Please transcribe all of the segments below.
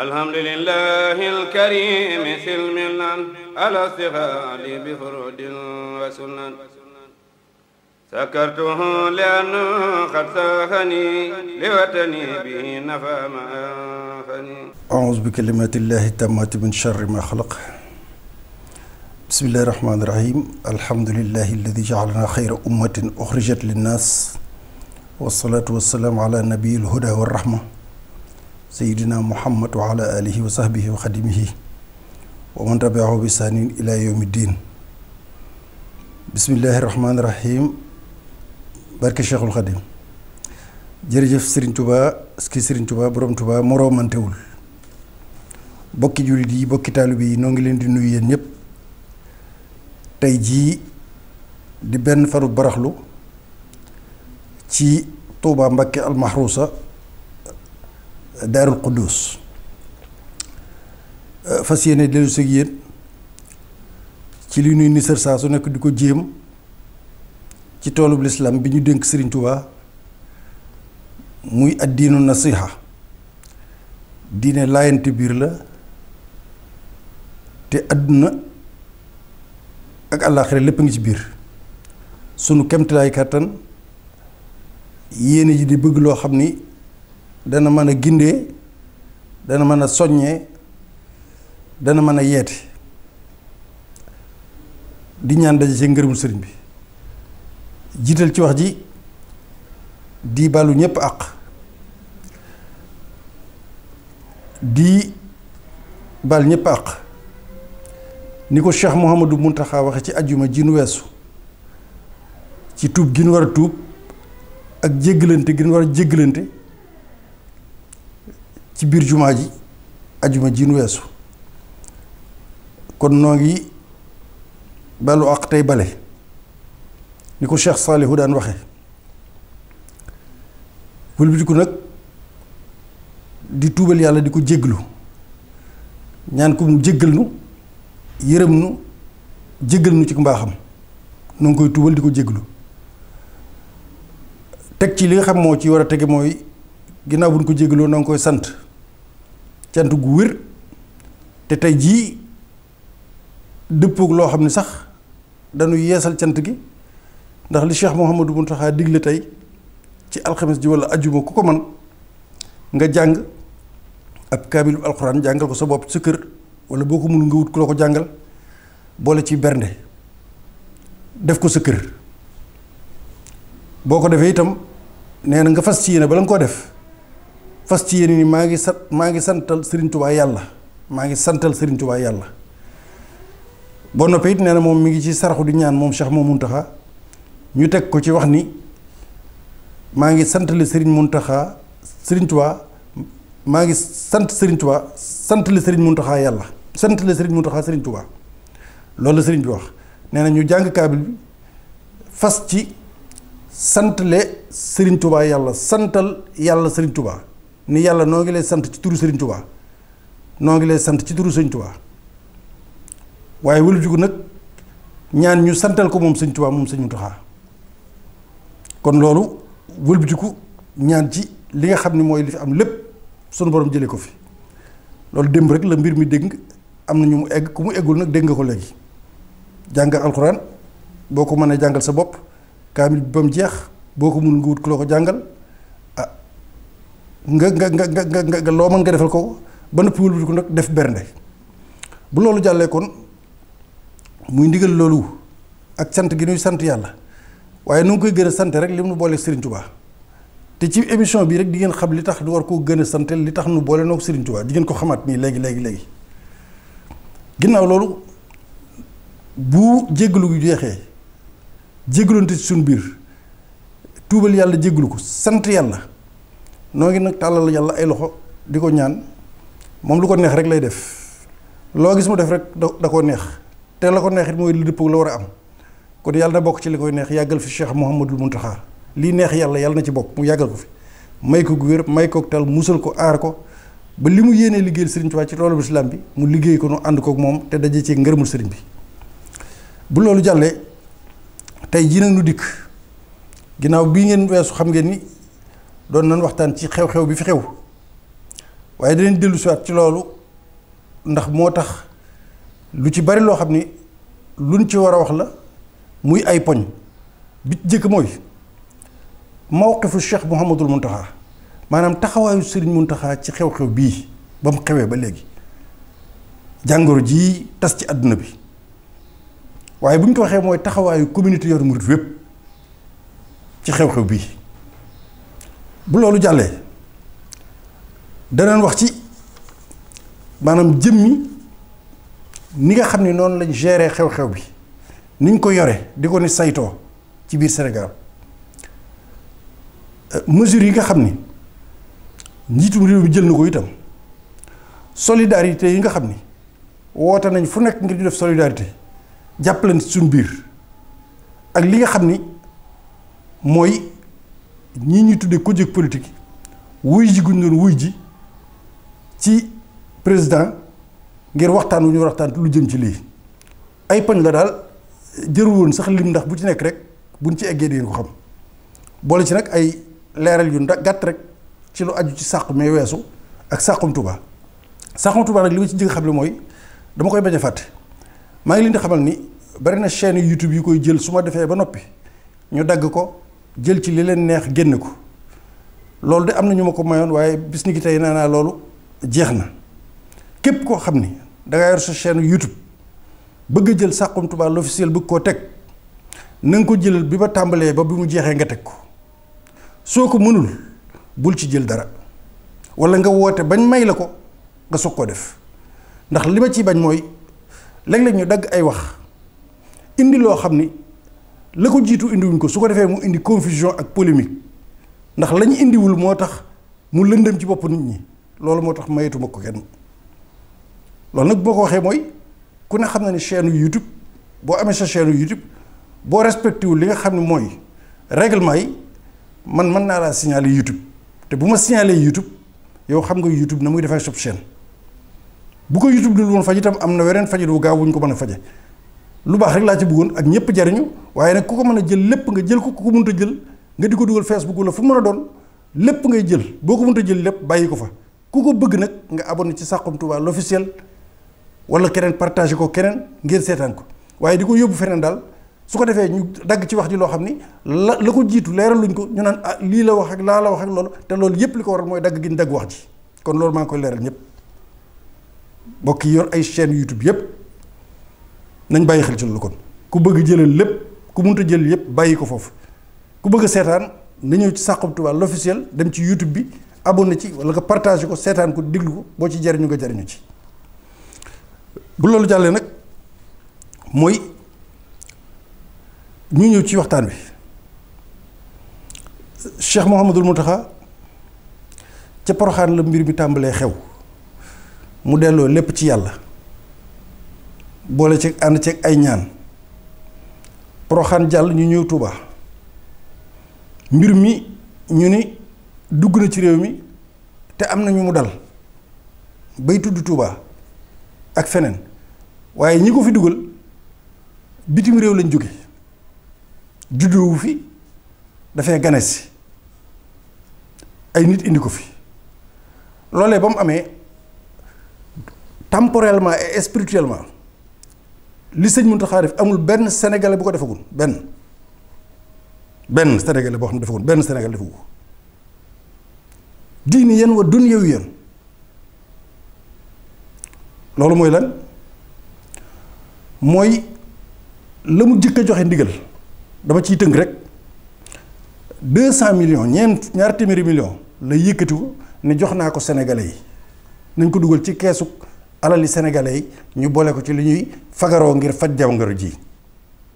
alhamdulillahi alkarimi silmilan ala stighaali bi furudin wa sunan sakartuhu li'anna qad saxani liwatani bihi nafa ma anfani a'uuzu bi kalimatillahi tammati min sharri ma xalaq bismillahi rahmaani rahim alhamdulillahi alladi ja'alana xayra ummatin uxrijat linnaas wassalaatu wassalaamu ala nabiyil huda wa rahma sayidina muhammad wa ala alihi wa sahbihi wa xadimihi wa man tabiahu bi saanin ila yawmi ddin bismillahi rahmaani rahim barke cheikhul xadim jërëjëf Serigne Touba ski Serigne Touba borom Touba moroomantewul bokki jullit yi bokki taalibe yi noo ngi leen di nuyu yéen ñëpp tey jii di benn faru baraxlu ci Touba Mbakke almahrusa daarul quddus fas yéene dellu si yéen ci li nuy nisër saa su nekk di ko jéem ci toolub lislaam bi ñu dénk Serigne Touba muy addiinu nasiha diine laayante biir la te àdduna ak àllaaxira lépp a ngi ci biir sunu kemtilaay kàttan yéene ji di bëgg loo xam ni dana mën a gindee dana mën a soññee dana mën a yeete di ñaan daje ci ngërëmul sëriñ bi jiital ci wax ji di balu ñépp àq di bal ñépp àq ni ko Cheikh Mouhamadou Mountakha waxe ci ajjuma ji nu weesu ci tuub gi nu war a tuub ak jéggalante gi nu war a jéggalante ci biir jumaa ji ajjuma ji nu weesu kon noo ngi balu àq tey bale ni ko Cheikh Saalihu daan waxe wëlbatiku nag di tuubal yàlla di ko jégglu ñaan ko mu jéggal nu yërëm nu jéggal nu ci mbaaxam nu ngi koy tuubal di ko jégglu teg ci li nga xam moo ci war a tege mooy ginnaaw bu ñu ko jéggaloo na nga koy sant cant gu wér te tey jii dëppoog loo xam ne sax dañuy yeesal cant gi ndax li Cheikh Mouhamadou Mountakha digle tey ci alxames ji wala ajjuma ku ko man nga jàng ab kaamilu alxuraan jàngal ko sa bopp sa kër wala boo ko mënul nga wut ku la ko jàngal boole ci bernde def ko sa kër boo ko defee itam nee na nga fas ci yéene bala nga koo def fas ci yéene ni maa ngi santal Serigne Touba yàlla maa ngi santal Serigne Touba yàlla boo noppee it nee na moom mi ngi ci saraxu di ñaan moom Cheikh Mountakha ñu teg ko ci wax ni maa ngi santale Serigne Mountakha Serigne Touba maa ngi sant Serigne Touba santale Serigne Mountakha yàlla santale Serigne Mountakha Serigne Touba loolu la Serigne bi wax nee na ñu jàng kaabil bi fas ci santale Serigne Touba yàlla santal yàlla Serigne Touba ni yàlla noo ngi lay sant ci turu Serigne Touba noo ngi lay sant ci turu Serigne Touba waaye wëlbatiku nag ñaan ñu santal ko moom Serigne Touba moom Serigne Mountakha kon loolu wëlbatiku ñaan ci li nga xam ni mooy li fi am lépp sunu borom jëlee ko fi loolu démb rek la mbir mi dégg am na ñu mu egg ku mu eggul nag dégg nga ko léegi jàngal alxuraan boo ko mënee jàngal sa bopp kaamil bi ba mu jeex boo ko mun nga wut ku la ko jàngal ah nga loo mën nga defal ko ba noppi wëlbatiku nag def bernde bu loolu jàllee kon muy ndigal loolu ak sant gi nuy sant yàlla waaye nu ngi koy gën a sant rek li mu boole Serigne Touba te ci émission bi rek di ngeen xam li tax du war koo gën a sant li tax nu boole noo Serigne Touba di ngeen ko xamaat nii léegi ginnaaw loolu bu jéggalu gu jeexee jéggalante ci suñu biir tuubal yàlla jéggalu ko sant yàlla noo ngi nag tàllal yàlla ay loxo di ko ñaan moom lu ko neex rek lay def loo gis mu def rek da ko neex te la ko neex it mooy li dëpp la war a am kon yàlla na bokk ci li koy neex yàggal fi Cheikh Mouhamadou Mountakha lii neex yàlla na ci bokk mu yàggal ko fi may ko gu wér may ko tal musal ko aar ko ba li mu yéenee liggéeyal Serigne Touba ci toolu islam bi mu liggéey ko nu ànd kook moom te daje ci ngërëmul Serigne bi bu loolu jàllee tey jii nag nu dikk ginnaaw bii ngeen weesu xam ngeen ni doon nan waxtaan ci xew-xew bi fi xew waaye dinañ dellu siwaat ci loolu ndax moo tax lu ci bari loo xam ni luñ ci war a wax la muy ay poñ bi ci jëkk mooy mawqifu Cheikh Mouhamadul Mountakha maanaam taxawaayu Serigne Mountakha ci xew-xew bii ba mu xewee ba léegi jàngoro ji tas ci àdduna bi waaye bu ñu ko waxee mooy taxawaayu communauté yoonu murit wépp ci xew-xew bii bu loolu jàllee danañ wax ci maanaam jëmmi ni nga xam ne noonu lañ gérer xew-xew bi niñ ko yore di ko ni saytoo ci biir Sénégal mesures yi nga xam ni njiitum réew mi jël na ko itam solidarité yi nga xam ni woote nañ fu nekk ngir ñu def solidarité jàppalante suñ biir ak li nga xam ni mooy ñii ñuy tuddee ko jóg politique wuy ji guñ doon wuy ji ci président ngir waxtaan wu ñu waxtaan lu jëm ci lii ay poñ la daal jërul woon sax lim ndax bu ci nekk rek buñ ci eggee di ko xam boole ci nag ay leeral yu gàtt rek ci lu aju ci sàq mais weesu ak sàqum Touba sàqum Touba nag li ma ci jëkk xam ne mooy dama koy bañ a fàtte maa ngi leen di xamal ni bari na chaîne YouTube yi koy jël su ma defee ba noppi ñu dagg ko jël ci li leen neex génn ko loolu de am na ñu ma ko mayoon waaye bis ni ki tey nee naa loolu jeex na képp koo xam ni danga yor sa chaîne YouTube bëgg a jël Saxum Touba l'officiel bëgg koo teg na nga ko jëlal bi ba tàmbalee ba bi mu jeexee nga teg ko soo ko mënul bul ci jël dara wala nga woote bañ may la ko nga soog koo def ndax li ma ciy bañ mooy léeg-léeg ñu dagg ay wax indi loo xam ni la ko jiitu indiwuñ ko su ko defee mu indi confusion ak polémique ndax lañu indiwul moo tax mu lëndëm ci bopp nit ñi loolu moo tax mayetuma ko kenn loolu nag boo ko waxee mooy ku ne xam na ni chaîne YouTube boo amee sa chaîne YouTube boo respecté wul li nga xam ne mooy règlement yi man mën naa laa signaler YouTube te bu ma signaler YouTube yow xam nga YouTube na muy defee sab chaîne bu ko YouTube dul woon faj itam am na weneen fajit wu gaaw wuñ ko mën a faje lu baax rek laa ci bëggoon ak ñëpp jariñu waaye nag ku ko mën a jël lépp nga jël ko ku ko mënta jël nga di ko dugal Facebook wala fu mu mën a doon lépp ngay jël boo ko mënta jël lépp bàyyi ko fa ku ko bëgg nag nga abonné ci Saxum Touba l'officiel wala keneen partagé ko keneen ngeen seetaan ko waaye di ko yóbbu feneen daal su ko defee ñu dagg ci wax ji loo xam ni la ko jiitu leeral luñ ko ñu naan ah lii la wax ak laa la wax ak loolu te loolu yëpp li ko waral mooy dagg gi ñu dagg wax ji kon loolu maa ngi koy leeral ñëpp mbokk yi yor ay chaîne YouTube yëpp nañ bàyyi xel ci loolu kon ku bëgg jëlal lépp ku mënta jël yëpp bàyyi ko foofu ku bëgg a seetaan na ñëw ci Saxum Touba l'officiel dem ci YouTube bi abonné ci wala nga partagé ko seetaan ko diglu ko boo ci jariñu nga jariñu ci bu loolu jàllee nag mooy ñu ñëw ci waxtaan wi Cheikh Mouhamadul Mountakha ca Poroxaan la mbir mi tàmbalee xew mu delloo lépp ci yàlla boole ceeg ànd ceeg ay ñaan Poroxaan jàll ñu ñëw Touba mbir mi ñu ni dugg na ci réew mi te am na ñu mu dal bay tudd Touba ak feneen waaye ñi ko fi dugal bitim réew lañ jóge juddoowu fi dafay ganes ay nit indi ko fi loolee ba mu amee temporellement et spirituellement li sëñ Mountakha def amul benn sénégalais bu ko defagul benn sénégalais boo xam ne defagul benn sénégalais defagu ko diini yéen wa dunyaw yéen loolu mooy lan mooy la mu jëkk a joxe ndigal dama ciy tënk rek 200 millions ñaar téeméeri millions la yëkkati ko ne jox naa ko sénégalais yi nañ ko dugal ci keesu alali sénégalais yi ñu boole ko ci li ñuy fagaroo ngir faj jàngoro ji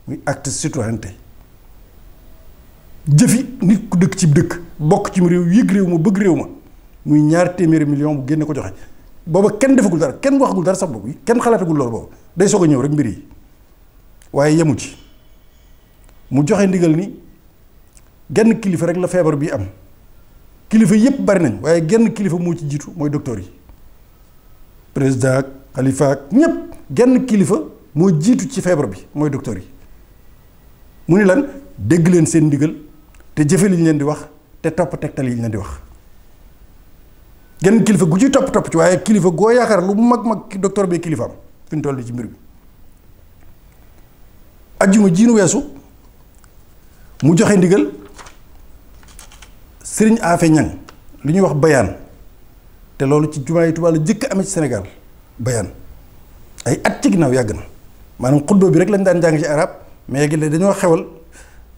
muy acte citoyenneté jëfi nit ku dëkk ci dëkk bokk ci réew yëg réew ma bëgg réew ma muy ñaar téeméeri millions bu génne ko joxe booba kenn defagul dara kenn waxagul dara sax boobu kenn xalaatagul loolu boobu day soog a ñëw rek mbir yi waaye yemu ci mu joxe ndigal ni genn kilifa rek la feebar bi am kilifa yépp bari nañ waaye genn kilifa moo ci jiitu mooy docteur yi président ak xalifa ak ñépp genn kilifa moo jiitu ci feebar bi mooy docteur yi mu ni lan dégg leen seen ndigal te jëfe li ñu leen di wax te topp tegtal yi ñu leen di wax genn kilifa gu ci topp ci waaye kilifa goo yaakaar lu mag docteur bi kilifaam fi ñu toll ci mbir bi. ajjuma jiinu weesu mu joxe ndigal sëriñ Afe Ñang li ñuy wax bayaan te loolu ci jumaa yi Tuubaa la jëkk amee ci Sénégal bayaan ay at ci ginnaaw yàgg na maanaam xuddoo bi rek lañ daan jàng ci arab mais léegi dañoo xewal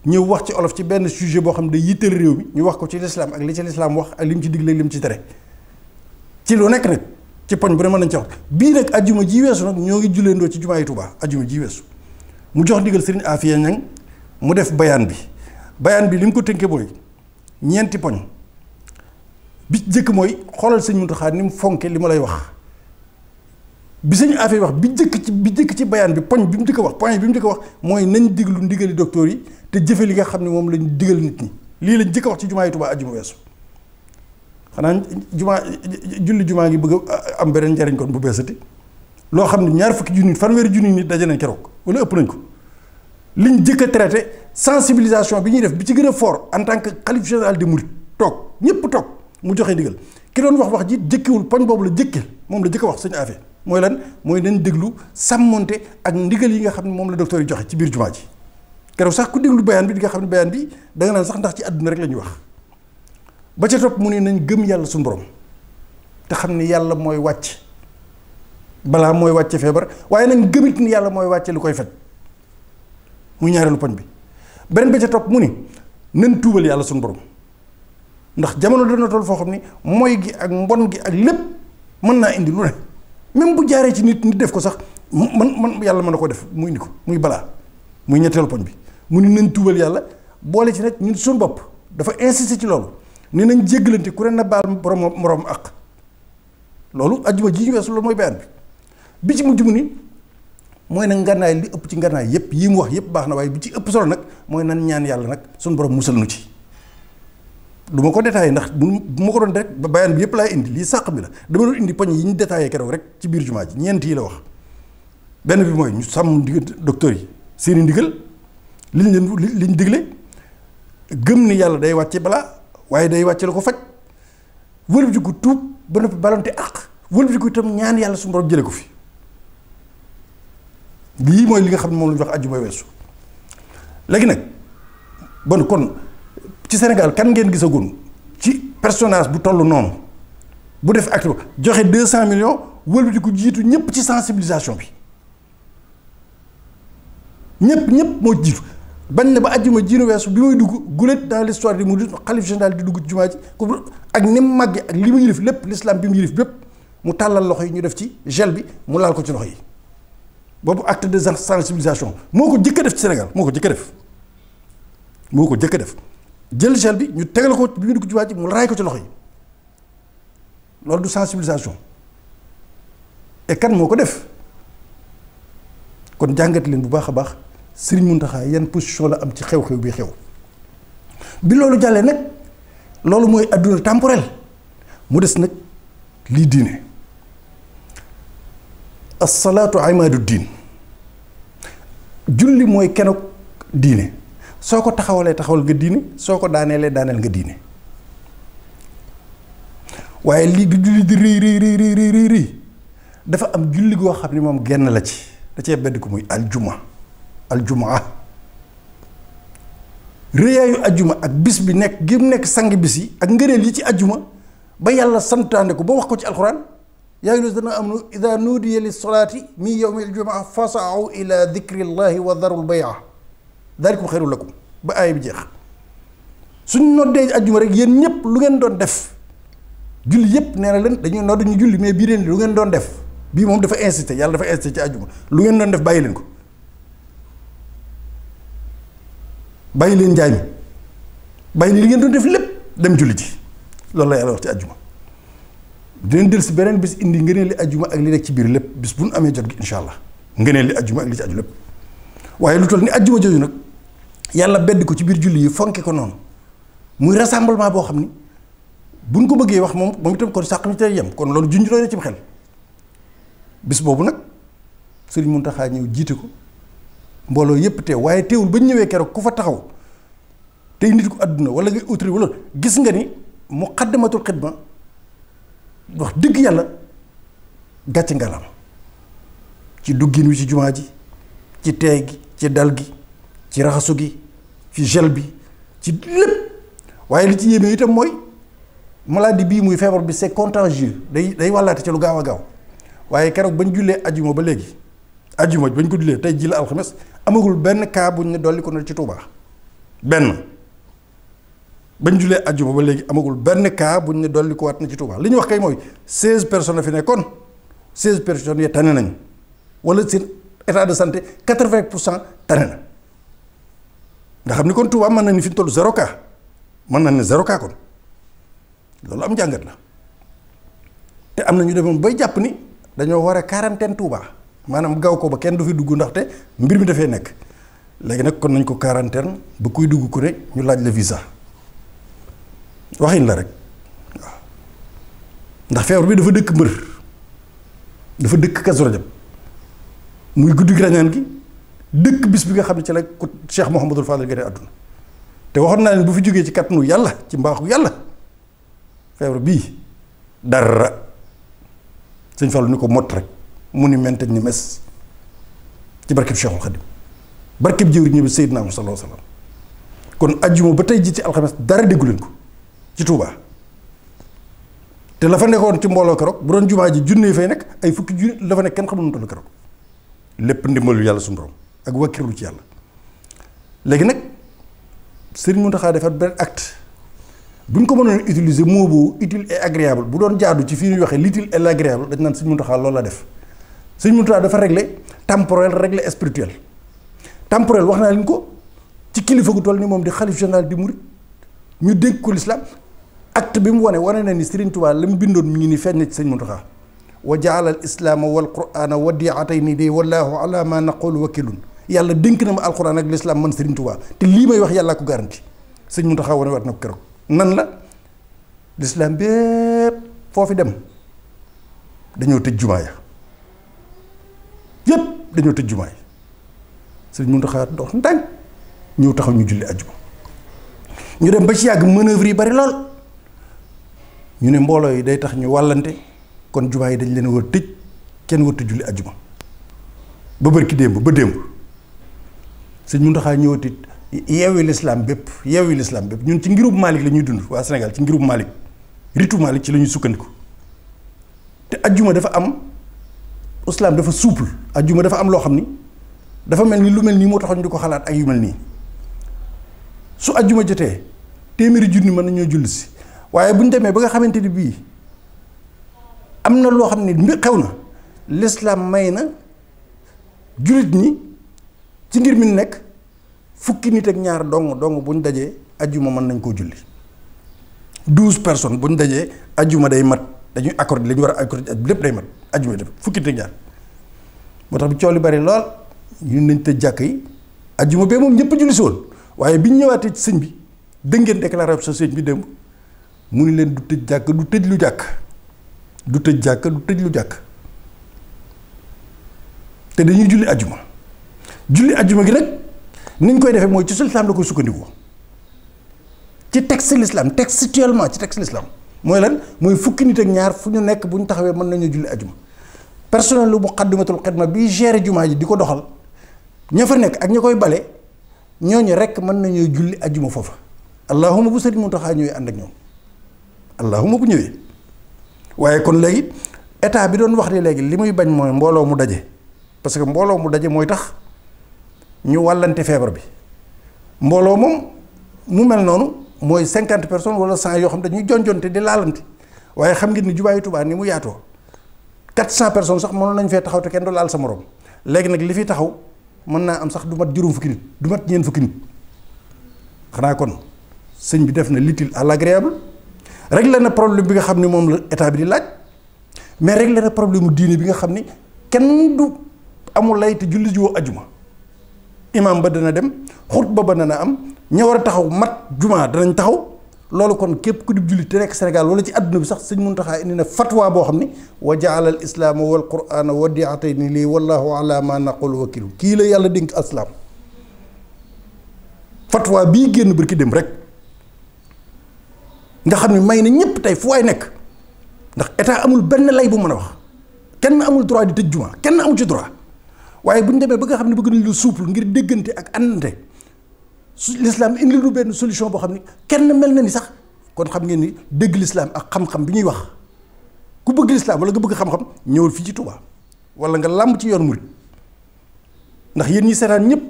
ñëw wax ci olof ci benn sujet boo xam ne day yitteel réew mi ñu wax ko ci lislaam ak li ci lislaam wax ak li mu ci digle li mu ci tere ci lu nekk nag ci poñ bu ne mën nañ ci wax bii nag ajjuma ji weesu nag ñoo ngi julleendoo ci jumaa yi Tuubaa ajjuma ji weesu mu jox ndigal sëriñ Afiya Ñang mu def bayaan bi li mu ko tënkee mooy ñeenti poñ bi ci jëkk mooy xoolal sëñ Muntaxa ni mu fonke li ma lay wax bi sëñ Afiya wax bi jëkk ci bayaan bi poñ bi mu jëkk a wax mooy nañ diglu ndigali docteur yi te jëfe li nga xam ne moom lañ digal nit ñi lii lañ jëkk a wax ci jumaa yi Tuubaa ajjuma weesu xanaa jumaa ngi bëgg a am beneen njariñ kon bu beesati loo xam ne ñaar fukki junni fanweeri junni nit daje nañ keroog wala ëpp nañ ko liñ jëkk a traité sensibilisation bi ñuy def bi ci gën a fort en tant que khalife général des mourides toog ñëpp toog mu joxe ndigal ki doon wax ji jëkkiwul poñ boobu la jëkkil moom la jëkk a wax sëñ Afe mooy lan mooy nañ déglu sàmmonte ak ndigal yi nga xam ne moom la docteur yi joxe ci biir jumaa ji keroog sax ku déglu bayaan bi di nga xam ne bayaan bi da nga naan sax ndax ci àdduna rek la ñuy wax ba ca topp mu ne nañ gëm yàlla suñu borom te xam ne yàlla mooy wàcc balaa mooy wàcce feebar waaye nag gëmit ni yàlla mooy wàcce lu koy faj muy ñaareelu poñ bi beneen ba ca topp mu ni nan tuubal yàlla suñu borom ndax jamono dana toll foo xam ni mooy gi ak mbon gi ak lépp mën naa indi lu ne même bu jaaree ci nit def ko sax man yàlla mën na ko def mu indi ko muy balaa muy ñetteelu poñ bi mu ni nañ tuubal yàlla boole ci nag ñun suñu bopp dafa insister ci loolu ni nañ jéggalante ku ne na baal moroom ak loolu ajjuma ji ñu weesu loolu mooy bayaan bi ci mujj mu ni mooy nag ngànnaay li ëpp ci ngànnaay yëpp yi mu wax yëpp baax na waaye bi ci ëpp solo nag mooy nan ñaan yàlla nag suñu borom musal nu ci du ma ko détaillé ndax bu ma ko doon rek ba bayaan bi yëpp laay indi lii sàq bi la dama doon indi poñ yi ñu détaillé keroog rek ci biir jumaa ji ñeent yi la wax benn bi mooy ñu sàmm ndigal docteur yi seeni ndigal liñ digle gëm ni yàlla day wàcce balaa waaye day wàcce la ko faj wëlbati ko tuub ba noppi balonte àq wëlbati ko itam ñaan yàlla suñu borom jële ko fi lii mooy li nga xam ne moom la ñu wax ajjuma weesu léegi nag bon kon ci Sénégal kan ngeen gisagoon ci personnage bu toll noonu bu def acte joxe 200 millions wëlbati ko jiitu ñëpp ci sensibilisation bi ñëpp moo jiitu bañ na ba ajjuma jiinu weesu bi muy dugg gulet dans l'histoire du mouridisme xalif général di dugg ci jumaa ji ak ni mu màggee ak li mu yilif lépp l'islam bi mu yilif bépp mu tàllal loxo yi ñu def ci gel bi mu laal ko ci loxo yi boobu acte de sensibilisation moo ko jëkk a def ci Sénégal moo ko jëkk a def jël gel bi ñu tegal ko bi mu dugg ci jumaa ji mu raay ko ci loxo yi loolu du sensibilisation et kan moo ko def kon jàngat leen bu baax a baax Sëriñ Muntaxa yan position la am ci xew-xew bi xew bi loolu jàllee nag loolu mooy adduna temporel mu des nag lii diine as-salaatu imaadu diin julli mooy kenok diine soo ko taxawal nga diine soo ko daaneel nga diine waaye lii du julli di rëy dafa am julli goo xam ne moom genn la ci da cee bedd ko muy aljumaa rëyaayu ajjuma ak bis bi nekk gi mu nekk sang bis yi ak ngëneel yi ci ajjuma ba yàlla santaane ko ba wax ko ci alxuraan yaa ngi dana am ida nuudiya li solaati min yawmi aljumaa fasaaw ila dikrillahi wa darul bay'a dalikum xayrun lakum ba aaya bi jeex suñ noddee ajjuma rek yéen ñëpp lu ngeen doon def julli yëpp nee na leen dañuy nodd ñu julli mais bii leen lu ngeen doon def bii moom dafa insisté yàlla dafa insisté ci ajjuma lu ngeen doon def bàyyi leen ko bàyyi leen njaay mi bàyyi li ngeen doon def lépp dem julli ji loolu la yàlla wax ci ajjuma dinañ del si beneen bis indi ngëneel li ajjuma ak li nekk ci biir lépp bis bu nu amee jot gi incha allah ngëneel li ajjuma ak li ci aju lépp waaye lu toll ni ajjuma jooju nag yàlla bedd ko ci biir julli yi fonke ko noonu muy rassemblement boo xam ni buñ ko bëggee wax moom itam kon sàq ñu tey yem kon loolu junj doy na ci xel bis boobu nag Sëriñ Muntaxa ñëw jiite ko mbooloo yépp teew waaye teewul ba ñëwee keroog ku fa taxaw tey nit ku àdduna wala ngay autorité wala gis nga ni muqaddamatul xidma wax dëgg yàlla gàcce ngalam ci duggin wi ci jumaa ji ci teey gi ci dal gi ci raxasu gi ci gel bi ci lépp waaye li ci yéeme itam mooy maladie bii muy feebar bi c'est contagieux day wàllaate ci lu gaaw a gaaw waaye keroog bañ jullee ajuma ba léegi ajuma bañ ko jullee tey ji la alxames amagul benn cas buñ ne dolli ko na ci Touba benn bañ jullee ajuma ba léegi amagul benn cas buñ ne dolli ko waat na ci Touba li ñu wax kay mooy 16 personnes fi nekkoon 16 personnes ya tane nañ wala seen état de santé 80% tane na nga xam ni kon Touba mën na ni fi ñu toll 0 cas mën na ne 0 cas kon loolu am njàngat la te am na ñu demoon bay jàpp ni dañoo war a quarantaine Touba maanaam gaw ko ba kenn du fi dugg ndaxte mbir mi dafay nekk léegi nag kon nañ ko quarantaine ba kuy dugg ku ne ñu laaj la visa waxin la rek waaw ndax feebar bi dafa dëkk mbër dafa dëkk Kazu Rajab muy guddi rañaan gi dëkk bis bi nga xam ne ci la ko Cheikh Mouhamadul Fadel gane àdduna te waxoon naa leen bu fi jógee ci kattanu yàlla ci mbaaxu yàlla feebar bii dara sëñ Fallu ni ko mott rek mu ni mentañ ni mes ci barkeb Cheikhul Khadim barkeb jëwriñ bi Seydina Muhammad sallallahu alayhi wasallam kon ajjuma ba tey ji ci alxames dara déggu leen ko ci Touba te la fa nekkoon ci mbooloo keroog bu doon jumaa ji junne fay nekk ay fukki junne la fa nekk kenn xamul nu toll keroog lépp ndimbalu yàlla suñu borom ak wàkkirlu ci yàlla léegi nag Serigne Mountakha defar benn acte bu ñu ko mënoon utiliser mot bu utile et agréable bu doon jaadu ci fii ñuy waxee l'utile et l'agréable dañ naan Serigne Mountakha loolu la def Serigne Mountakha dafa régler temporel régler spirituel temporel wax naa leen ko ci kilifa gu toll ni moom di xalif général di murid ñu dégg ko l'islam acte bi mu wane na ni Serigne Touba la mu bindoon mi ngi ni feeñ na ci Serigne Mountakha wa jaala al islaama wal qur'aana wadiatayni de wallahu ala ma naqulu wakilun yàlla dénk na ma alquran ak l'islam man Serigne Touba te lii may wax yàllaa ko garanti Serigne Mountakha wane waat na ko keroog nan la l'islam bépp foofi dem dañoo tëj jumaa ya yépp dañoo tëj jumaa yi Serigne Mountakha dox ndànk ñëw taxaw ñu julli ajjuma ñu dem ba ci yàgg manœuvre yi bari lool ñu ne mbooloo yi day tax ñu wàllante kon jumaa yi dañ leen war tëj kenn warut julli ajjuma ba bërki démb ba démb sëñ Mountakha ñëwati yeewi lislaam bépp ñun ci ngirub Malick la ñuy dund waa Sénégal ci ngirub Malick ritu Malick ci la ñuy sukkandiku te ajjuma dafa am islam dafa souple ajjuma dafa am loo xam ni dafa mel ni lu mel nii moo taxoon di ko xalaat ak yu mel nii su ajjuma jotee téeméeri junni mën nañoo julli si waaye bu ñu demee ba nga xamante ni bii am na loo xam ne mbir xew na l'islam may na jullit ñi ci ngir mi nekk fukki nit ak ñaar dong bu ñu dajee ajjuma mën nañ koo julli 12 personnes bu ñu dajee ajjuma day mat dañuy accordé li ñu war a accordé lépp day mat ajjuma def fukki nit ak ñaar moo tax bi coow li bari lool ñun nañ tëj jàkk yi ajjuma bee moom ñëpp a julli si woon waaye bi ñu ñëwaatee ci sëñ bi dégg ngeen déclaration sëñ bi démb mu ni leen du tëj jàkk du tëj lu jàkk du tëj jàkk du tëj lu jàkk te dañuy julli ajjuma gi nag niñ koy defee mooy ci lislaam la koy sukkandikoo ci texte l'islam textuellement ci texte l'islam mooy lan mooy fukki nit ak ñaar fu ñu nekk bu ñu taxawee mën nañoo julli ajjuma personnel lu muqaddimatul xidma bi gérer jumaa ji di ko doxal ña fa nekk ak ña koy bale ñooñu rek mën nañoo julli ajjuma foofa allahuma bu Sëriñ Mountakha ñëwee ànd ak ñoom allahuma bu ñëwee waaye kon léegi état bi doon wax ni léegi li muy bañ mooy mbooloo mu daje parce que mbooloo mu daje mooy tax ñu wàllante feebar bi mbooloo moom mu mel noonu mooy 50 personnes wala 100 yoo xam dañuy jonjonte di laalante waaye xam ngeen ni jubaayu Tuubaa ni mu yaatoo 400 personnes sax mënoon nañ fee taxaw te kenn du laal sa morom léegi nag li fi taxaw mën naa am sax du mat juróom fukki nit du mat ñeent fukki nit xanaa kon sëñ bi def na l'utile à l'agréable réglé na problème bi nga xam ni moom la état bi di laaj mais réglé na problème mu diine bi nga xam ni kenn du amul lay te julli ji woo ajuma imam ba dana dem xutba ba dana am ña war a taxaw mat juma danañ taxaw loolu kon képp ku di julli te nekk Sénégal wala ci àdduna bi sax sëñ Mountakha indi na fatwa boo xam ni wa jaala al islaama wal qur'aana wadiatayni lii wallahu ala ma naqulu wakilu kii la yàlla dénk aslaam fatwa bii génn barki dem rek nga xam ne may na ñëpp tey fu waay nekk ndax état amul benn lay bu mën a wax kenn amul droit di tëj juma kenn amul ci droit waaye bu ñu demee ba nga xam ne bëgg nañ lu souple ngir déggante ak àndante l'islam indi lu benn solution boo xam ni kenn mel na ni sax kon xam ngeen ni dégg l'islam ak xam-xam bi ñuy wax ku bëgg l'islam wala nga bëgg xam-xam ñëwal fii ci Touba wala nga làmb ci yoon murid ndax yéen ñi seetaan ñëpp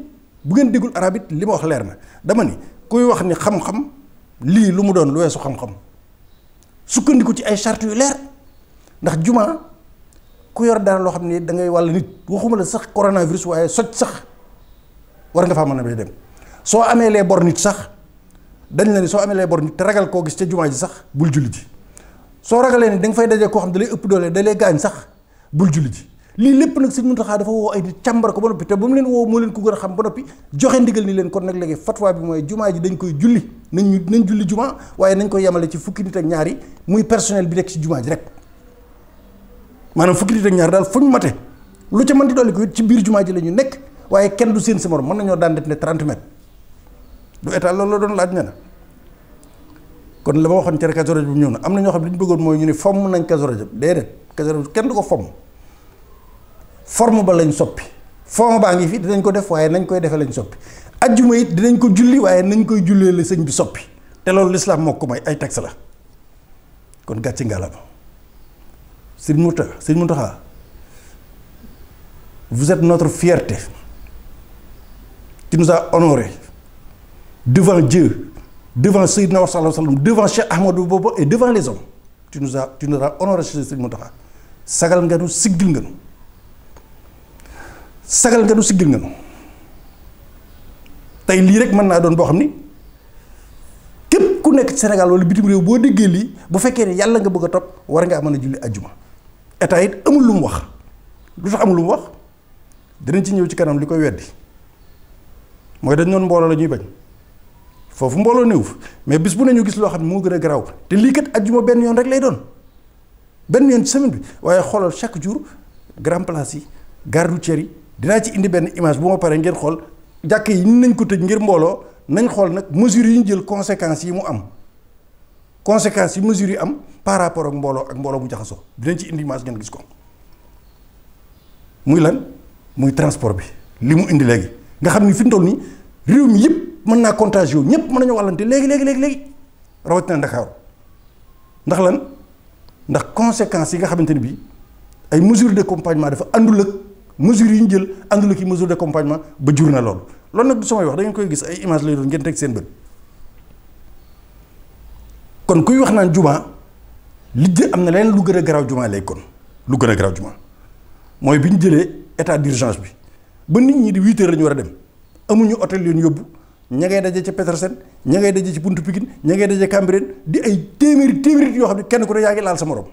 bu ngeen déggul arab it li ma wax leer na dama ni kuy wax ni xam-xam lii lu mu doon lu weesu xam-xam sukkandiku ci ay charte yu leer ndax juma ku yor dara loo xam ne da ngay wàll nit waxuma la sax coronavirus waaye soj sax war nga faa mën a bay dem soo amee les bor nit sax dañ la ni soo amee les bor nit te ragal koo gis ca jumaa ji sax bul julli ji soo ragalee ni da nga fay dajee koo xam da lay ëpp doole da lay gaañ sax bul julli ji lii lépp nag Sëñ Muntaxa dafa woo ay nit càmbar ko ba noppi te ba mu leen woo moo leen ko gën a xam ba noppi joxe ndigal ni leen kon nag léegi fatwa bi mooy jumaa ji dañ koy julli nañ julli jumaa waaye nañ koy yemale ci fukki nit ak ñaar yi muy personnel bi nekk ci jumaa ji rek maanaam fukki nit ak ñaar daal fuñ mate lu ca mën di dolli ko it ci biir jumaa ji la ñu nekk waaye kenn du seen si morom mën nañoo daan def ne 30 mètres du état loolu la doon laaj ne na kon la ma waxoon ci Kazu Rajab bu ñëw na am na ñoo xam ne li ñu bëggoon mooy ñu ne fomm nañ Kazu Rajab déedéet Kazu Rajab kenn du ko fomm forme ba lañ soppi forme baa ngi fi dinañ ko def waaye nañ koy defee lañ soppi ajjuma it dinañ ko julli waaye nañ koy jullee la sëñ bi soppi te loolu l'islam moo ko may ay texte la kon gàcce ngaalama Sëñ Muntaxa vous êtes notre fierté tu nous as honoré devant Dieu devant Seydina sallallahu alayhi wa sallam devant Cheikh Ahmadou Bamba et devant les hommes tu nous as honoré Sëñ Muntaxa sagal nga nu siggil nga nu sagal nga nu siggil nga nu tey lii rek mën naa doon boo xam ni képp ku nekk ci Sénégal wala bitim réew boo déggee lii bu fekkee ne yàlla nga bëgg a topp war ngaa mën a julli ajjuma état it amul lu mu wax lu tax amul lu mu wax dinañ ci ñëw ci kanam li koy weddi mooy dañ doon mbooloo la ñuy bañ foofu mbooloo néew fa mais bis bu ne ñu gis loo xam ne moo gën a garaaw te lii kat ajjuma benn yoon rek lay doon benn yoon ci semaine bi waaye xoolal chaque jour grand place yi gare routière yi dinaa ci indi benn image bu ma paree ngeen xool jàkk yi ni nañ ko tëj ngir mbooloo nañ xool nag mesures yi ñu jël conséquences yi mu am conséquences yi mesures yi am par rapport ak mbooloo bu jaxasoo dinañ ci indi image ngeen gis ko muy lan muy transport bi li mu indi léegi nga xam ni fi mu toll nii réew mi yëpp mën naa contagion ñëpp mën nañoo wàllante léegi rawatina Ndakaaru ndax lan ndax conséquences yi nga xamante ni bii ay mesures d'accompagnement dafa àndul ak mesures yi ñu jël àndul ak mesures d'accompagnement ba jur na loolu nag du samay wax da ngeen koy gis ay image lay doon ngeen teg seen bët kon kuy wax naan juma li am na leneen lu gën a garaaw juma lay kon lu gën a garaaw juma mooy bi ñu jëlee état d'urgence bi ba nit ñi di 8 heures la ñu war a dem amuñu hôtel yoon yóbbu ña ngay daje ca Petersen ña ngay daje ci buntu Pikine ña ngay daje Cambérène di ay téeméeri yoo xam ne kenn ku ne yaa ngi laal sa morom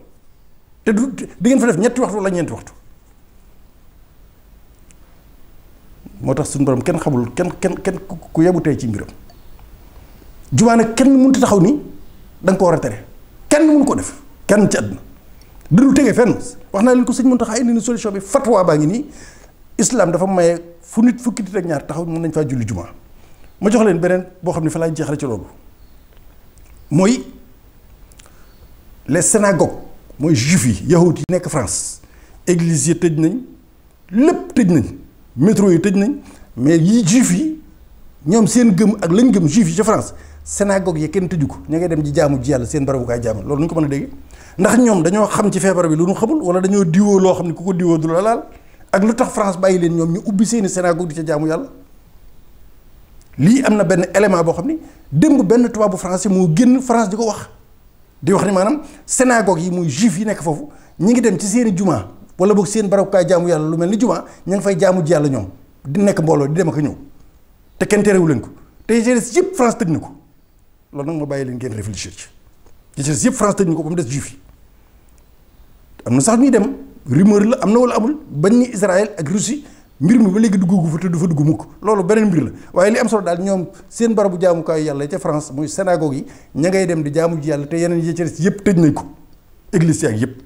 te du di ngeen fa def ñetti waxtu wala ñeenti waxtu moo tax suñu borom kenn xamul kenn ku yebu tey ci mbiram jumaa nag kenn mënut a taxaw ni da nga ko war a tere kenn mënu ko def kenn ci àdduna dadul tegee fenn wax naa leen ko Sëñ Muntaxa indi na solution bi fatwa baa ngi nii islam dafa maye fu nit fukki nit ak ñaar taxaw mën nañ faa julli jumaa ma jox leen beneen boo xam ne fa laay jeexale ci loolu mooy les synagogues mooy juif yi yahut yi nekk France église yi tëj nañ lépp tëj nañ métro yi tëj nañ mais yi juif yi ñoom seen gëm ak lañ gëm juif yi ca France synagogue yi kenn tëju ko ña ngay dem ji jaamu ji yàlla seen barabu kaay jaamu loolu nu ñu ko mën a dégg ndax ñoom dañoo xam ci feebar bi lu ñu xamul wala dañoo diwoo loo xam ne ku ko diwoo du la laal ak lu tax France bàyyi leen ñoom ñu ubbi seeni synagogue di ca jaamu yàlla lii am na benn élément boo xam ni démb benn tubaabu français moo génn France di ko wax di wax ni maanaam synagogue yi muy juif yi nekk foofu ñi ngi dem ci seeni jumaa wala boog seen barabu kaay jaamu yàlla lu mel ni jumaa ña ngi fay jaamu ji yàlla ñoom di nekk mbooloo di dem ak a ñëw te kenn terewu leen ko te jeunesse yëpp France tëj na ko loolu nag ma bàyyi leen ngeen réfléchir ci jeunesse yëpp France tëj na ko ba mu des juif yi am na sax ñuy dem rumeur la am na wala amul bañ ni Israël ak Russie mbir mi ba léegi duggu fa te du fa dugg mukk loolu beneen mbir la waaye li am solo daal ñoom seen barabu jaamukaayu yàlla ca France muy synagogue yi ña ngay dem di jaamu ji yàlla te yeneen yi ci des yëpp tëj nañ ko église ak yëpp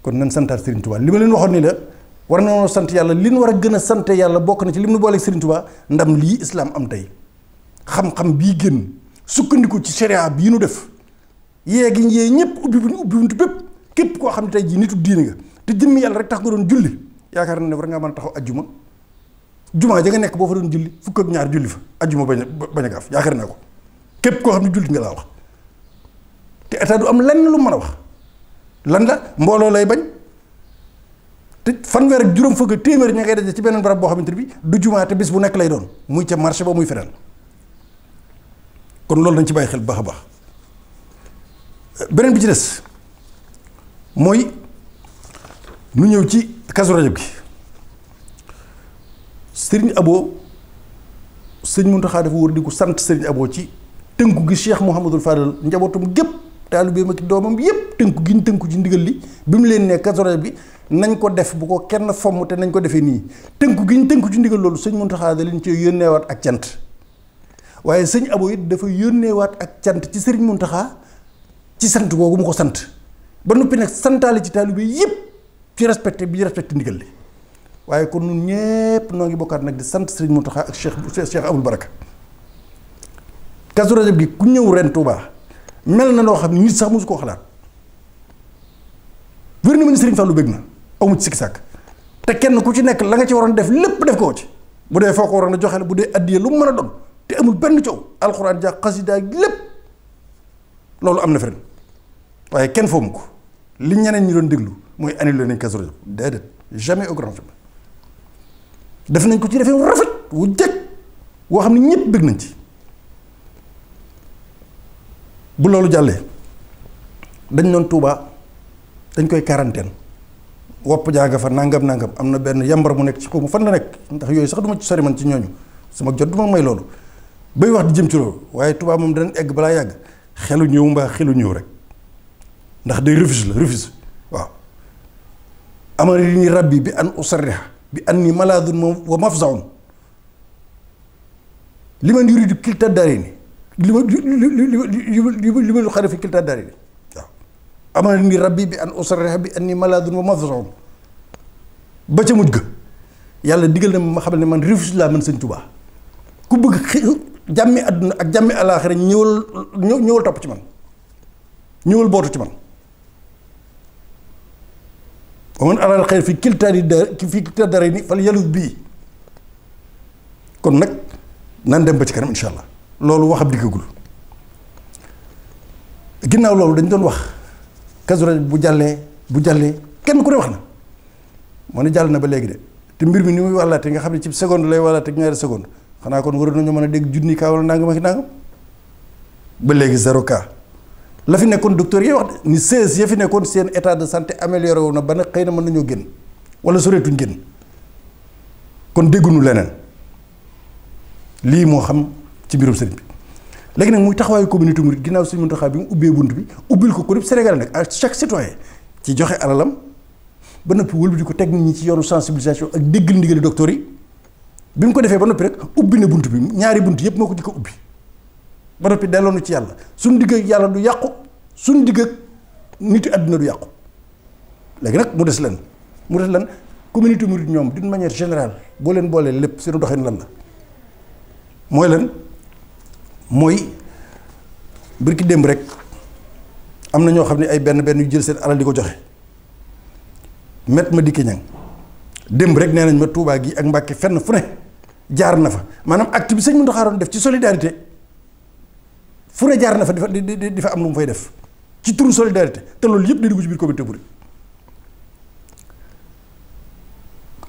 kon nan santaat Serigne Touba li ma leen waxoon ni la war nañoo sant yàlla li ñu war a gën a sant yàlla bokk na ci lim nu booleeg Serigne Touba ndam lii islam am tey xam-xam bii génn sukkandiku ci sharia bii nu def yee gi yee ñëpp ubbi buntu bépp képp koo xam ne tey jii nitu diine nga te jëmmi yàlla rek tax nga doon julli yaakaar na ne war ngaa mën a taxaw ajjuma jumaa ja nga nekk boo fa doon julli fukk ak ñaar julli fa ajjuma bañ a gaaf yaakaar naa ko képp koo xam ne julli nga laa wax te état du am lenn lu mën a wax lan la mbooloo lay bañ te fanweer ak juróom fukk téeméer ña ngay daje ci beneen barab boo xamante ne bi du jumaa te bis bu nekk lay doon muy ca marché ba muy feneen kon loolu dañ ci bàyyi xel bu baax a baax beneen bi ci des mooy nu ñëw ci Kazu Rajab gi Serigne Abo sëñ Mountakha dafa wër di ko sant Serigne Abo ci tënku gi Cheikh Mouhamadul Fadal njabootum gépp taalibeem ak doomam yépp tënku gi ñu tënku ci ndigal li bi mu leen ne Kazu Rajab bi nañ ko def bu ko kenn fomm te nañ ko defee nii tënku gi ñu tënku ci ndigal loolu sëñ Mountakha da leen ci yónneewaat ak cant waaye sëñ Abo it dafa yónneewaat ak cant ci Serigne Mountakha ci sant googu mu ko sant ba noppi nag santaale ci taalibe yépp ci respecté ndigal li waaye kon ñun ñépp noo ngi bokkaat nag di sant Serigne Mountakha ak Cheikh Aboul Baraka Kazu Rajab gi ku ñëw ren Touba mel na noo xam ne nit sax mosu koo xalaat wér na ma ni Serigne Fallou bëgg na amu ci sikki sàkk te kenn ku ci nekk la nga ci waroon def lépp def ko ci bu dee foo ko waroon a joxe la bu dee addiye lu mu mën a doon te amul benn coow alxuraan ja xasida lépp loolu am na fi ren waaye kenn foomu ko li ñeneen ñi doon déglu mooy annulé nañ Kazu Rajab déedéet jamais au grand jamais def nañ ko ci defee rafet wu jëkk woo xam ne ñëpp bëgg nañ ci bu loolu jàllee dañ doon Touba dañ koy quarantaine wopp jaaga fa nangam am na benn yambar mu nekk ci xaw ma fan la nekk ndax yooyu sax duma ci sori man ci ñooñu sama jot duma may loolu bay wax di jëm ci loolu waaye Touba moom danañ egg balaa yàgg xelu ñëw mbaa xelu ñëw rek ndax day refuse waaw amari ni rabbi bi an usarriha bi anni malaadun wa mafzaun li man yuridu kilta daarayni li ma lu xare fi kilta daarayni waaw amari ni rabbi bi an usarriha bi anni malaadun wa mafzaun ba ca mujj ga yàlla digal na ma xamal ne man refuse laa mën Sëñ Tuubaa ku bëgg jàmmi àdduna ak jàmmi alaaxira ñëwal topp ci man ñëwal bootu ci man wa man alal xayr fi kilta daarayni fal yaluz bii kon nag nan dem ba ci kanam insha allah loolu waxam diggagul ginnaaw loolu dañ doon wax Kazu Rajab bu jàllee kenn ku ne wax na moo ne jàll na ba léegi de te mbir mi ni muy wàllaate nga xam ne ci seconde lay wàllaate ak ñaari seconde xanaa kon waroon nañu mën a dégg junni kaa wala nangam ak nangam ba léegi 0 cas la fi nekkoon docteur yi wax ni 16 ya fi nekkoon seen état de santé amélioré wu na ba nag xëy na mën nañoo génn wala soreetuñ génn kon dégguñu leneen lii moo xam ci mbirum sëriñ bi léegi nag muy taxawaayu communauté mouride ginnaaw Sëriñ Mountakha bi mu ubbee bunt bi ubbil ko lépp Sénégal nag à chaque citoyen ci joxe alalam ba noppi wëlbati ko teg nit ñi ci yoonu sensibilisation ak déggal ndigali docteur yi bi mu ko defee ba noppi rek ubbi na bunt bi ñaari bunt yëpp moo ko di ko ubbi ba noppi delloonu ci yàlla suñu digg ak yàlla du yàqu suñu digg ak nit àdduna du yàqu léegi nag mu des lan communauté mouride ñoom d'une manière générale boo leen boolee lépp seen doxin lan la mooy bërki démb rek am na ñoo xam ne ay benn yu jël seen alal di ko joxe ma dikki ñang démb rek nee nañ ma Touba gi ak Mbàkke fenn fu ne jaar na fa maanaam acte bi Sëñ Mountakha doon def ci solidarité fu ne jaar na fa di fa am lu mu fay def ci turu solidarité te loolu yëpp di dugg ci biir communauté mouride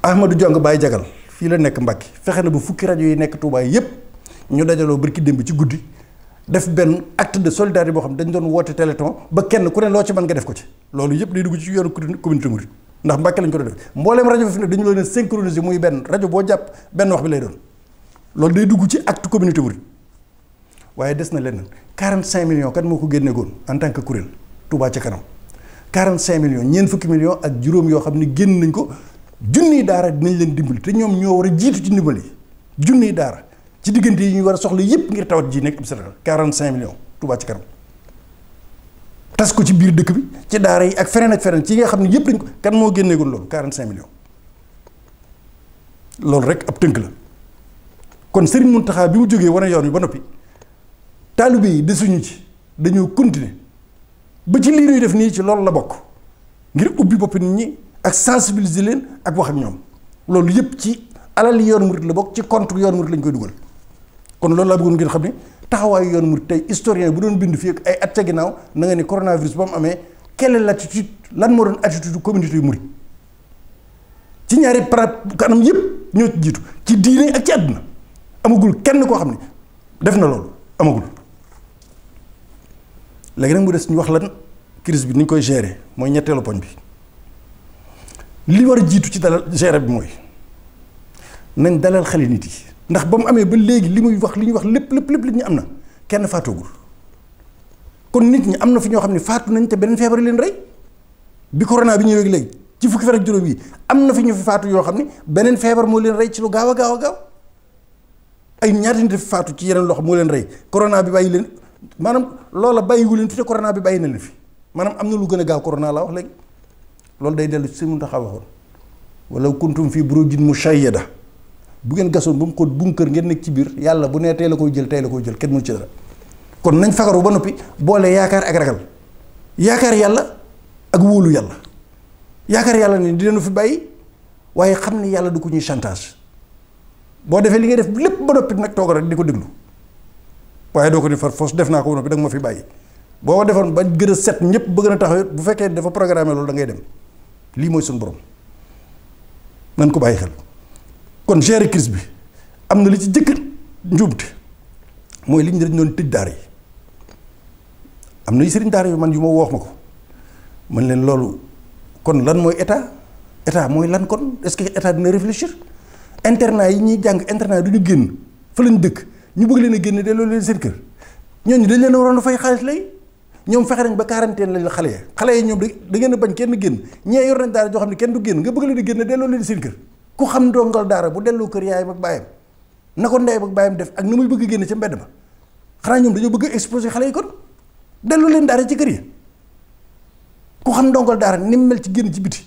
Ahmadou Diong Baye Jagal fii la nekk Mbàkke fexe na ba fukki rajo yi nekk Touba yëpp ñu dajaloo barki démb ci guddi def benn acte de solidarité boo xam dañ doon woote téléthon ba kenn ku ne loo ci mën nga def ko ci loolu yëpp day dugg ci yoonu communauté mouride ndax Mbàkke lañ ko doon def mbooleem rajo bi fi ne dañu leen synchroniser muy benn rajo boo jàpp benn wax bi lay doon loolu day dugg ci acte communauté mouride waaye des na leneen 45 millions kan moo ko génneegoon en tant que kuréel Touba ca kanam 45 millions ñeent fukki millions ak juróom yoo xam ne génn nañ ko junniy daara dinañ leen dimbali te ñoom ñoo war a jiitu ci ndimbal yi junniy daara ci diggante yi ñu war a soxla yépp ngir tawat ji nekk am Sénégal 45 millions Touba ci kanam tas ko ci biir dëkk bi ci daara yi ak feneen ci nga xam ne yépp dañ ko kan moo génneegoon loolu 45 millions loolu rek ab tënk la kon Serigne Mountakha bi mu jógee wane yoon wi ba noppi taalibe yi desuñu ci dañoo continuer ba ci lii ñuy def nii ci loolu la bokk ngir ubbi bopp nit ñi ak sensibiliser leen ak wax ak ñoom loolu yëpp ci alal yoonu murit la bokk ci compte yoonu murit lañ koy dugal kon loolu laa bëggoon ngeen xam ne taxawaayu yoonu murit tey historien bu doon bind fii ak ay at ca ginnaaw na nga ni coronavirus ba mu amee quelle est l'attitude lan moo doon attitude communauté yu murit ci ñaari kanam yëpp ñoo ci jiitu ci diine ak ci àdduna amagul kenn koo xam ne def na loolu amagul. léegi nag mu des ñu wax lan crise bi ni ñu koy gérer mooy ñetteelu poñ bi li war a jiitu ci dalal gérer bi mooy nañ dalal xeli nit yi ndax ba mu amee ba léegi li ñuy wax lépp li ñu am na kenn faatoogul kon nit ñi am na fi ñoo xam ne faatu nañ te beneen feebar leen rey bi corona bi ñëwee léegi ci fukki fan ak juróom yi am na fi ñu fi faatu yoo xam ne beneen feebar moo leen rey ci lu gaaw a gaaw ay ñaata nit fi faatu ci yeneen loxo moo leen rey corona bi bàyyi leen. maanaam loola bàyyiwu leen tuuti corona bi bàyyi na leen fi maanaam am na lu gën a gaaw corona laa wax léegi loolu day dellu ci si mun taxaw waxoon wala kuntum fii burujin mushayyada bu ngeen gasoon ba mu xóot bunker ngeen nekk ci biir yàlla bu nee tey la koy jël kenn mënu ci dara kon nañ fagaru ba noppi boole yaakaar ak ragal yaakaar yàlla ak wóolu yàlla yaakaar yàlla ne dinañu fi bàyyi waaye xam ne yàlla du ko ñuy chantage boo defee li ngay def lépp ba noppi nag toog rek di ko déglu waaye doo ko ni far force def naa ko woon bi da nga ma fi bàyyi boo ko defoon ba gën a set ñëpp bëgg na taxaw bu fekkee dafa programmé loolu da ngay dem lii mooy suñu borom nañ ko bàyyi xel kon gérer crise bi am na li ci jëkk njuumte mooy li ñu dañ doon tëj daara yi am na yu sëriñ daara yu man yu ma wax ma ko man leen loolu kon lan mooy état mooy lan kon est-ce que état dina réfléchir internat yi ñuy jàng internat du ñu génn fa lañ dëkk ñu bëgg leen a génne delloo leen seen kër ñooñu dañ leen a waroon a fay xaalis lay ñoom fexe nañ ba quarantaine lañ la xale yi ñoom da ngeen a bañ kenn génn ñee yor nañ daara joo xam ne kenn du génn nga bëgg leen a génne delloo leen seen kër ku xam ndongal daara bu delloo kër yaayam ak baayam na ko ndeyam ak baayam def ak na muy bëgg a génne ca mbedd ma xanaa ñoom dañoo bëgg a exposé xale yi kon delloo leen daara ci kër yi ku xam ndongal daara ni mu mel ci génn ci biti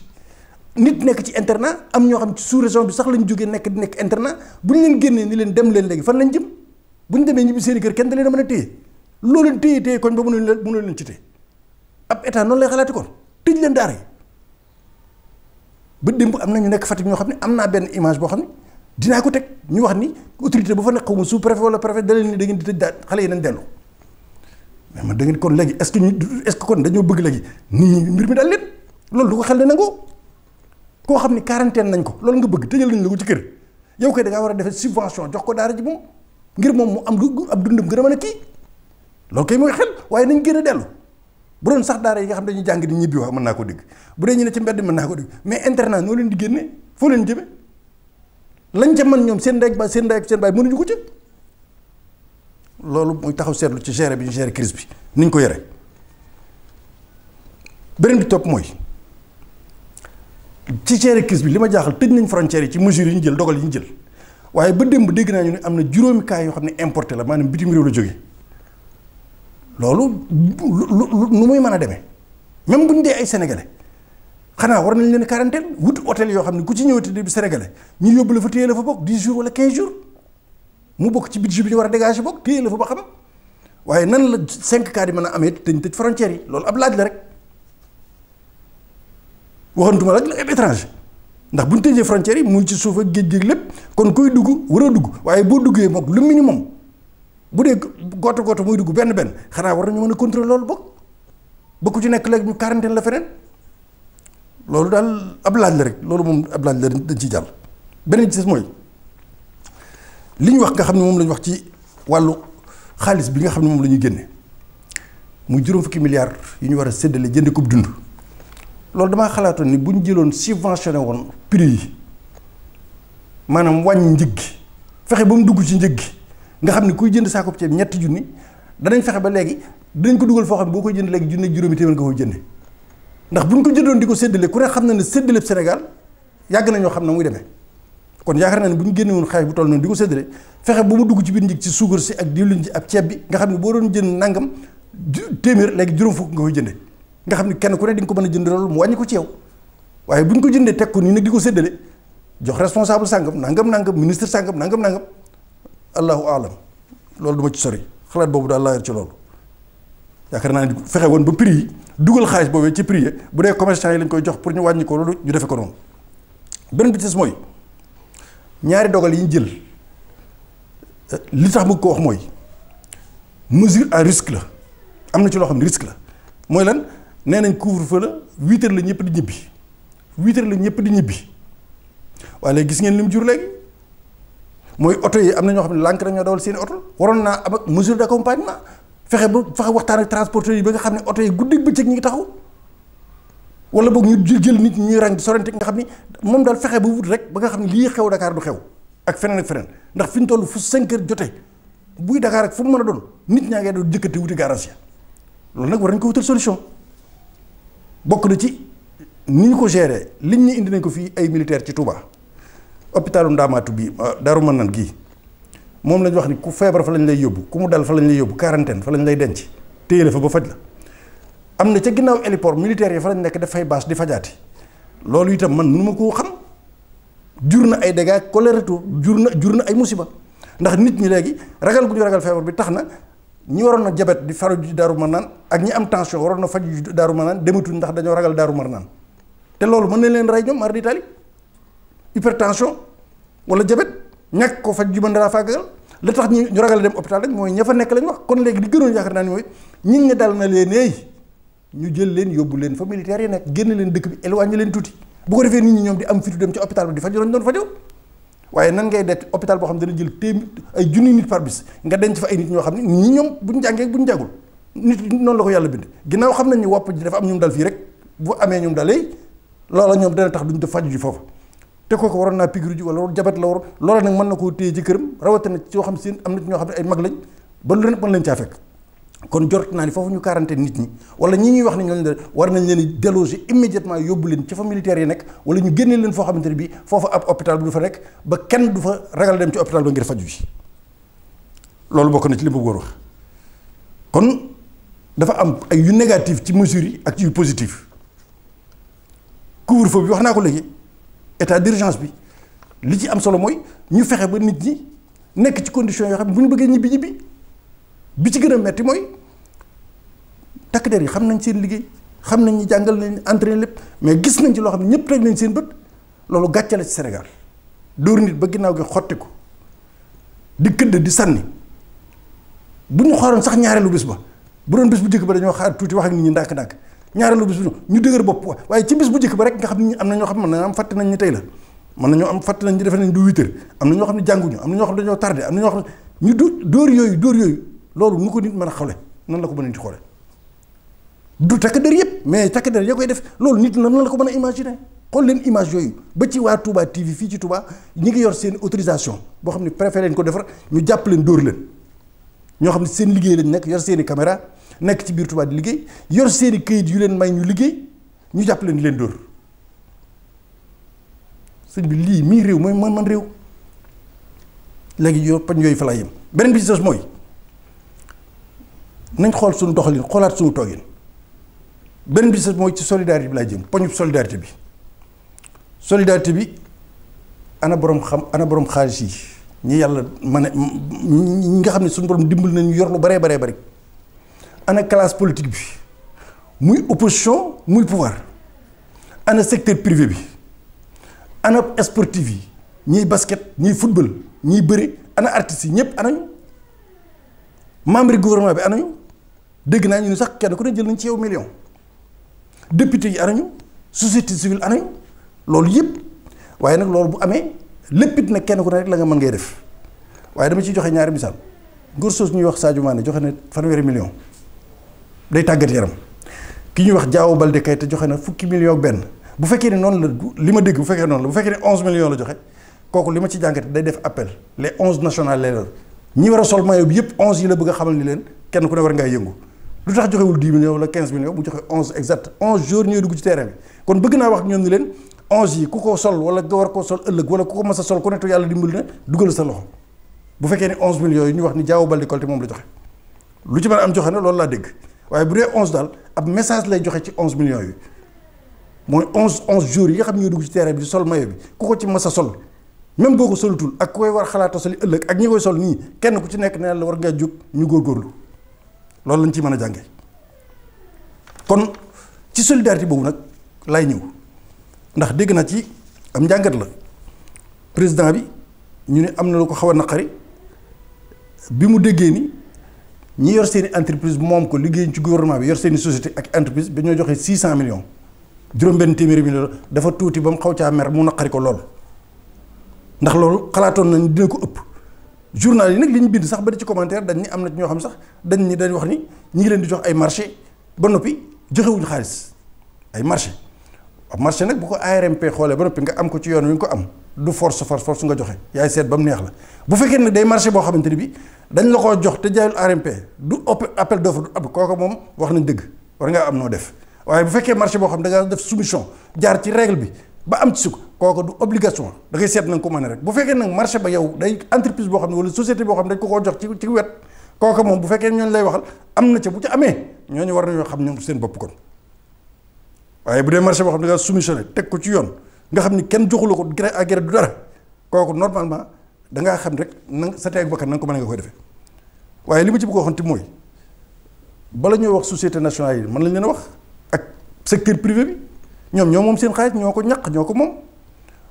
nit nekk ci internat am ñoo xam ci sous région bi sax lañ jógee nekk internat bu ñu leen génnee ni leen dem leen léegi fan lañ jëm bu ñu demee ñibbi seen i kër kenn da leen a mën a téye loo leen téye koñ ba mënoo leen ci téye ab état noonu lay xalaati kon tëj leen daara yi ba démb am na ñu nekk Fatick ñoo xam ne am naa benn image boo xam ne dinaa ko teg ñu wax ni autorité bu fa nekk xaw ma sous préfet wala préfet da leen ni da ngeen di tëj daal xale yi nañ dellu mais man da ngeen kon léegi est-ce que kon dañoo bëgg léegi nit ñi mbir mi daal leen loolu du ko xel ne nangoo koo xam ne quarantaine nañ ko loolu nga bëgg tëjal nañ la ko ci kër yow kay da ngaa war a defee subvention jox ko daara ji moom ngir moom mu am lu ab dundam gën a mën a kii loolu kay mooy xel waaye nañ gën a dellu bu doon sax daara yi nga xam dañuy jàng di ñibbi wax mën naa ko dégg bu dee ñu ne ci mbedd mën naa ko dégg mais internat noo leen di génne foo leen jëme lañ ca mën ñoom seen ndey ak seen baay mënuñu ko ca loolu mooy taxaw seetlu ci gérer bi ñu gérer crise bi ni ñu ko yore beneen bi topp mooy ci gérer crise bi li ma jaaxal tëj nañ frontières yi ci mesures yi ñu jël dogal yi ñu jël waaye ba démb dégg naa ñu ne am na juróomi cas yoo xam ne importé la maanaam bitim réew la jógee loolu nu muy mën a demee même bu ñu dee ay sénégalais xanaa war nañ leen quarantaine wut hôtel yoo xam ne ku ci ñëwati di sénégalais ñu yóbbu la fa téye la fa bokk 10 jours wala 15 jours mu bokk ci budget bi ñu war a dégager bokk téye la fa ba xam waaye nan la 5 cas yi mën a amee dañ tëj frontières yi loolu ab laaj la rek waxantuma la ak étranger ndax bu ñu tëjee frontières yi muy ci suuf ak géej lépp kon koy dugg war a dugg waaye boo duggee moom lu minimum bu dee gooto muy dugg benn xanaa war nañu mën a contrôler loolu bokk ba ku ci nekk léegi ñu quarantaine la feneen loolu daal ab laaj la rek loolu moom ab laaj la dañ ciy jàll. beneen ci des mooy li ñu wax nga xam ne moom la ñu wax ci wàllu xaalis bi nga xam ne moom la ñuy génne muy juróom fukki milliards yi ñu war a séddale jënd ko dund loolu damaa xalaatoon ni bu ñu jëloon subventionné woon prix yi maanaam wàññi njëg gi fexe ba mu dugg ci njëg gi nga xam ne kuy jënd saako ceeb ñetti junni danañ fexe ba léegi dinañ ko dugal foo xam ne boo koy jënd léegi junni juróomi téeméer nga koy jënde ndax bu ñu ko jëndoon di ko séddale ku ne xam na ne séddale Sénégal yàgg na ñoo xam na muy demee kon yaakaar naa ne bu ñu génne woon xaalis bu toll noonu di ko séddale fexe ba mu dugg ci biir njëg ci suukar si ak diwlin ji ak ceeb bi nga xam ne boo doon jënd nangam téeméer léegi juróom fukk nga koy jënde nga xam ne kenn ku ne di nga ko mën a jënd loolu mu wàññi ko ci yow waaye bu ñu ko jëndee teg ko nii nag di ko séddale jox responsable sàngam nangam ministre sàngam nangam allahu alam loolu du ma ci sori xalaat boobu daal laa yor ci loolu yaakaar naa ne fexe woon ba prix yi dugal xaalis boobee ci prix yi bu dee commerçant yi lañ koy jox pour ñu wàññi ko loolu ñu defe ko noonu. beneen bi ci des mooy ñaari dogal yi ñu jël li tax mu ko wax mooy mesure à risque la am na ci loo xam ne risque la mooy lan nee nañ couvre-feu la 8 heures la ñëpp di ñibbi 8 heures la ñëpp di ñibbi waaye léegi gis ngeen li mu jur léegi mooy oto yi am na ñoo xam ne lànk nañoo dawal seen oto waroon naa am ak mesure d'accompagnement fexe waxtaan ak transporteurs yi ba nga xam ne oto yi guddi bëccëg ñu ngi taxaw wala boog ñu jël nit ñi ñuy rang sorante nga xam ni moom daal fexe ba wut rek ba nga xam ne lii xew Dakar du xew ak feneen ndax fi ñu toll fu 5 heures jotee buy Dakar ak fu mu mën a doon nit ñaa ngi doon jëkkati wuti garage ya loolu nag war nañ ko wutal solution bokk na ci ni ñu ko gérer liñ ñu indi nañ ko fii ay militaire ci Touba hôpitalu Ndaamaatu bii Daaru Manaan gii moom lañ wax ni ku feebar fa lañ lay yóbbu ku mu dal fa lañ lay yóbbu quarantaine fa lañ lay denc téye la fa ba faj la am na ca ginnaaw héliport militaire yi fa lañ nekk dafay bâche di fajaati loolu itam man mënu ma koo xam jur na ay dégâts collatéraux jur na ay musiba ndax nit ñi léegi ragal gu ñu ragal feebar bi tax na ñi waroon na jabet di faru ji Daaru Manaan ak ñi am tension waroon na faj ji Daaru Manaan dematuñ ndax dañoo ragal Daaru Manaan te loolu mën na leen rey ñoom mar di tali hypertension wala jabet ñàkk ko faj ju mën dara fàggal la tax ñu ragal dem hôpital rek mooy ña fa nekk lañ wax kon léegi di gënoon yaakaar naa ni mooy ñit ñi dal na leen ñu jël leen yóbbu leen fa militaire yi nekk génn leen dëkk bi éloigné leen tuuti bu ko defee nit ñi ñoom di am fitu dem ci hôpital bi di faju lañ doon fajoo waaye nan ngay det hôpital boo xam ne dana jël ay junni nit par bis nga denc fa ay nit ñoo xam ne ñii ñoom buñ jàngee buñ jàngul nit noonu la ko yàlla bind ginnaaw xam nañ ni wopp ji dafa am ñoom dal fii rek bu amee ñoom dalee loola ñoom dana tax duñ def faju ji foofu te kooku waroon naa piqûre ji wala jabet la waroon loola nag mën na koo téye ci këram rawatina ci yoo xam seen am na ñoo xam ne ay mag lañ ba lu ne mën lañ caa fekk kon jort naa ni foofu ñu quarantaine nit ñi wala ñi ñuy wax ni ñooñu war nañ leen di déloger immédiatement yóbbu leen ci fa militaire yi nekk wala ñu génne leen foo xamante ne bii foofu ab hôpital bu du fa nekk ba kenn du fa ragal dem ci hôpital ba ngir faju ji loolu bokk na ci li ma bëggoon wax kon dafa am ay yu négatif ci mesures yi ak ci yu positif couvre-feu bi wax naa ko léegi état d'urgence bi li ci am solo mooy ñu fexe ba nit ñi nekk ci conditions yoo xam ne bu ñu bëggee ñibbi bi ci gën a metti mooy takk der yi xam nañ seen liggéey xam nañ ñi jàngal nañ entraîné lépp mais gis nañ ci loo xam ne ñëpp teg nañ seen bët loolu gàcce la ci Sénégal dóor nit ba ginnaaw gi xotti ko di këdd di sànni bu ñu xooloon sax ñaareelu bis ba bu doon bis bu njëkk ba dañoo xaar tuuti wax ak nit ñi ndànk-ndànk ñaareelu bis bu ñu dëgër bopp waaye ci bis bu njëkk ba rek nga xam ne am na ñoo xam ne mën na am fàtte nañ ni tey la mën nañoo am fàtte nañ ni defe nañ du 8 heures am na ñoo xam ne jànguñu am na ñoo xam ne dañoo tardé am na ñoo xam ne ñu dóor yooyu loolu nu ko nit mën a xawle nan la ko mën a nit xoole du takk der yëpp mais takk der ya koy def loolu nit nan la ko mën a imaginer xool leen image yooyu ba ci waa Touba TV fii ci Touba ñi ngi yor seen autorisation boo xam ne préfet leen ko defar ñu jàpp leen dóor leen ñoo xam ne seen liggéey lañ nekk yor seen i caméra nekk ci biir Touba di liggéey yor seen i këyit yu leen may ñu liggéey ñu jàpp leen di leen dóor sëñ bi lii mii réew mooy man réew léegi yow pañ yooyu fa laa yem beneen bi ci des mooy nañ xool suñu doxalin xoolaat suñu toogin beneen bi ci des mooy ci solidarité bi laa jëm poñu solidarité bi ana borom xaalis yi ñi yàlla mën a ñi nga xam ne suñu borom dimbal nañu yor lu baree bari ana classe politique bi muy opposition muy pouvoir ana secteur privé bi ana sportif yi ñiy basket ñiy football ñiy bëri ana artistes yi ñëpp anañu membre gouvernement bi anañu dégg naa ñu ni sax kenn ku ne jël nañ ci yow million député yi anañu société civile anañu loolu yëpp waaye nag loolu bu amee léppit nag kenn ku ne rek la nga mën ngay def waaye dama ciy joxe ñaari misaal ngóor soos ñuy wax Sadio Mané joxe na fanweeri million day tàggat yaram ki ñuy wax Diao Baldé Keita joxe na fukki million ak benn bu fekkee ne noonu la li ma dégg bu fekkee noonu la bu fekkee ne 11 millions la joxe kooku li ma ci jàngate day def appel les 11 nationales lay doon ñi war a sol maillot bi yëpp 11 yi la bëgg a xamal ni leen kenn ku ne war ngaa yëngu lu tax joxewul 10 millions wala 15 millions bu joxe 11 exact 11 jours ñooy dugg ci terrain bi kon bëgg naa wax ñoom ni leen 11 yi ku ko sol wala nga war koo sol ëllëg wala ku ko mas a sol ku nekk yàlla dimbali na dugal sa loxo bu fekkee ne 11 millions yi ñu wax ni Diao Baldé Keita moom la joxe lu ci mën a am joxe na loolu laa dégg waaye bu dee 11 daal ab message lay joxe ci 11 millions yi mooy 11 jours yi nga xam ne ñooy dugg ci terrain bi di sol maillot bi ku ko ci mas a sol même boo ko solutul ak ku koy war xalaata soli ëllëg ak ñi koy sol nii kenn ku ci nekk ne la war ngaa jóg ñu góorgóorlu loolu lañ ci mën a jànge kon ci solidarité boobu nag lay ñëw ndax dégg naa ci am njàngat la président bi ñu ne am na lu ko xaw a naqari bi mu déggee ni ñi yor seeni entreprise moom ko liggéey ci gouvernement bi yor seeni société ak entreprise bi ñoo joxe 600 millions juróom-benn téeméeri millions dafa tuuti ba mu xaw caa mer mu naqari ko lool ndax loolu xalaatoon nañ dina ko ëpp. journal yi nag li ñu bind sax ba di ci commentaire dañ ni am na ñoo xam sax dañ wax ni ñi ngi leen di jox ay marché ba noppi joxewuñu xaalis ay marché marché nag bu ko ARMP xoolee ba noppi nga am ko ci yoon wi nga ko am du force nga joxe yaay seet ba mu neex la bu fekkee nag day marché boo xamante ni bi dañ la koo jox te jaayul ARMP du appel d'offre du ab kooku moom wax nañ dëgg war ngaa am noo def waaye bu fekkee marché boo xam da ngaa def soumission jaar ci règle bi ba am ci sukk kooku du obligation da ngay seet na nga ko mën rek bu fekkee nag marché ba yow day entreprise boo xam ne wala société boo xam ne dañ ko koo jox ci wet kooku moom bu fekkee ñooñu lay waxal am na ca bu ci amee ñooñu war nañoo xam ñoom seen bopp kon waaye bu dee marché boo xam ne da nga soumissionné teg ko ci yoon nga xam ni kenn joxula ko gré à gré du dara kooku normalement da ngaa xam rek na sa teeg bakkan na nga ko mën nga koy defee waaye li ma ci bëgg a waxoon mooy bala ñoo wax société nationale yi mën lañ leen a wax ak secteur privé bi ñoom ñoo moom seen xaalis ñoo ko ñaq ñoo ko moom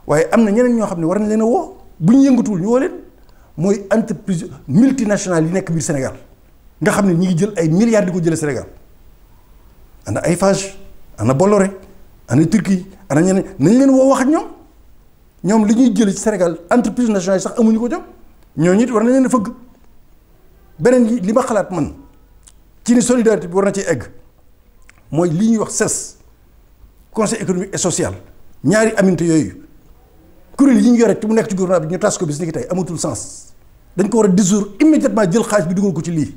waaye am na ñeneen ñoo xam ne war nañ leen a woo bu ñu yëngatuwul ñu woo leen mooy entreprise multinationale yi nekk biir Sénégal nga xam ne ñi ngi jël ay milliards di ko jëlee Sénégal ana Eiffage ana Bolloré ana Turquie ana ñeneen nañ leen woo wax ak ñoom li ñuy jëlee ci Sénégal entreprise nationale yi sax amuñu ko jëm ñooñu it war nañ leen a fëgg beneen li ma xalaat man ci ni solidarité bi war na ci egg mooy li ñuy wax CES conseil économique et social ñaari aminte yooyu kuréel yi ñu yore te mu nekk ci gouvernement bi ñu tas ko bis ni ki tey amatul sens dañ ko war a dissoudre immédiatement jël xaalis bi dugal ko ci lii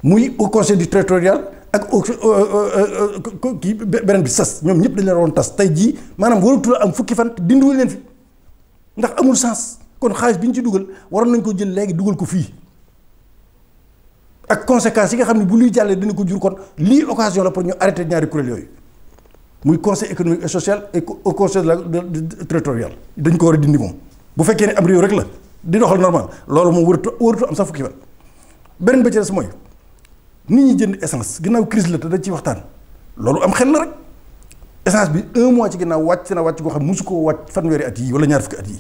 muy au conseil du territorial ak au kii beneen bi CES ñoom ñëpp dañ leen waroon tas tey jii maanaam waratul am fukki fan dindiwul leen fi ndax amul sens kon xaalis bi ñu ci dugal waroon nañ ko jël léegi dugal ko fii ak conséquences yi nga xam ne bu luy jàllee dina ko jur kon lii occasion la pour ñu arrêter ñaari kuréel yooyu muy conseil économique et social et au conseil territorial dañ ko war a dindi moom bu fekkee ne am réew rek la di doxal normal loolu moom waratu am sax fukki fan beneen ba ci des mooy nit ñi jënd essence ginnaaw crise la te dañ ciy waxtaan loolu am xel la rek essence bi un mois ci ginnaaw wàcc na wàcc goo xam musu koo wàcc fanweeri at yi wala ñaar fukki at yi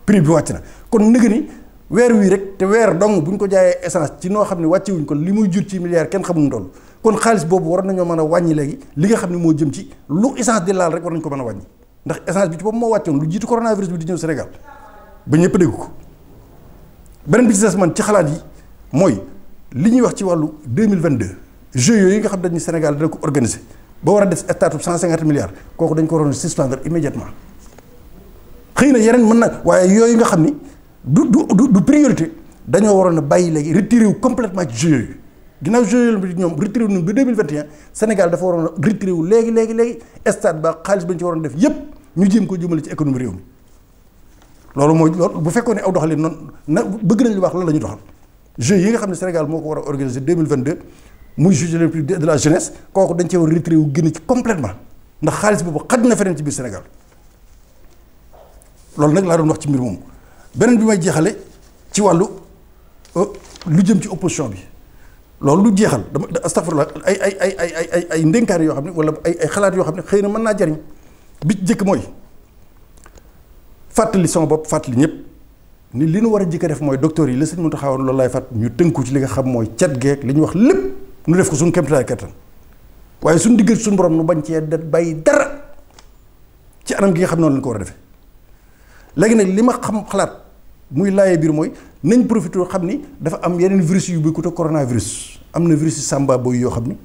prix bi wàcc na kon nëgë ni weer wii rek te weer dong bu ñu ko jaayee essence ci noo xam ne wàcce wuñ ko li muy jur ci milliards kenn xamuñu toll kon xaalis boobu war nañoo mën a wàññi léegi li nga xam ne moo jëm ci lu essence di laal rek war nañu ko mën a wàññi ndax essence bi ci boobu moo wàccoon lu jiitu coronavirus bi di ñëw Sénégal ba ñëpp dégg ko beneen bi ci des man ci xalaat yi mooy li ñuy wax ci wàllu 2022 jeux yooyu nga xam dañu Sénégal dina ko organiser ba war a def statut 150 milliards kooku dañ ko waroon suspendre immédiatement xëy na yeneen mën na waaye yooyu nga xam ni du priorité dañoo waroon a bàyyi léegi retiré wu complètement ci jeux yooyu ginnaaw jeux yooyu bi ñoom retiré wu ñun ba 2021 Sénégal dafa waroon a retiré wu léegi stade ba xaalis ba ñu ci waroon def yépp ñu jéem ko jëmale ci économie réew mi loolu mooy loolu bu fekkoon ne aw doxalin noonu na bëgg nañ lu baax loolu la ñu doxal jeux yi nga xam ne Sénégal moo ko war a organiser 2022 muy Jeux olympiques de la jeunesse kooku dañ cee war a retiré wu génn ci complètement ndax xaalis boobu xaj na feneen ci biir Sénégal loolu nag laa doon wax ci mbir moomu beneen bi may jeexale ci wàllu lu jëm ci opposition bi loolu lu jeexal dama astafurlah ay ndénkaane yoo xam ne wala ay xalaat yoo xam ne xëy na mën naa jariñ bi ci jëkk mooy fàttali sama bopp fàttali ñëpp ni li nu war a jëkk a def mooy docteur yi la sëñ Mountakha woon loolu laay fàtt ñu tënku ci li nga xam mooy cet geek li ñu wax lépp nu def ko suñu kéemtalaay kattan waaye suñu diggal suñu borom nu bañ cee bàyyi dara ci anam gi nga xam noonu lañ ko war a defee léegi nag li ma xam xalaat muy laajee biir mooy nañ profité xam ni dafa am yeneen virus yu bokkut ak coronavirus am na virus yu samba boy yoo xam ni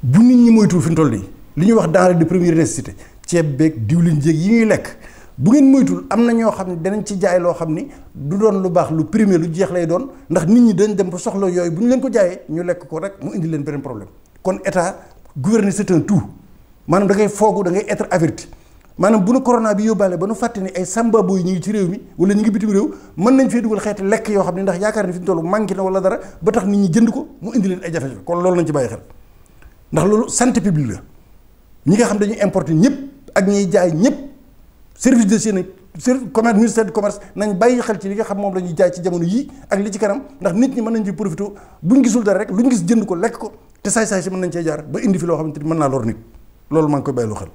bu nit ñi moytuwul fi mu toll nii li ñuy wax denrée de première nécessité ceeb beeg diwlin jéeg yi ñuy lekk bu ngeen moytul am na ñoo xam ne danañ ci jaay loo xam ni du doon lu baax lu primé lu jeex lay doon ndax nit ñi dañ dem ba soxla yooyu bu ñu leen ko jaayee ñu lekk ko rek mu indi leen beneen problème kon état gouverner c'est un tout maanaam da ngay foogu da ngay être averti maanaam bu nu corona bi yóbbaale ba nu fàtte ni ay samba boy ñu ngi ci réew mi wala ñu ngi bitim réew mën nañ fee dugal xeeti lekk yoo xam ne ndax yaakaar ni fi ñu toll manqué na wala dara ba tax nit ñi jënd ko mu indi leen ay jafe-jafe kon loolu nañ ci bàyyi xel ndax loolu santé publique la ñi nga xam dañuy importer ñëpp ak ñiy jaay ñëpp service de seen commerce ministère du commerce nañ bàyyi xel ci li nga xam moom la ñuy jaay ci jamono yii ak li ci kanam ndax nit ñi mën nañ ci profité buñ gisul dara rek luñ gis jënd ko lekk ko te saay-saay si mën nañ cee jaar ba indi fi loo xamante ni mën naa lor nit loolu maa ngi koy bàyyi lu xel.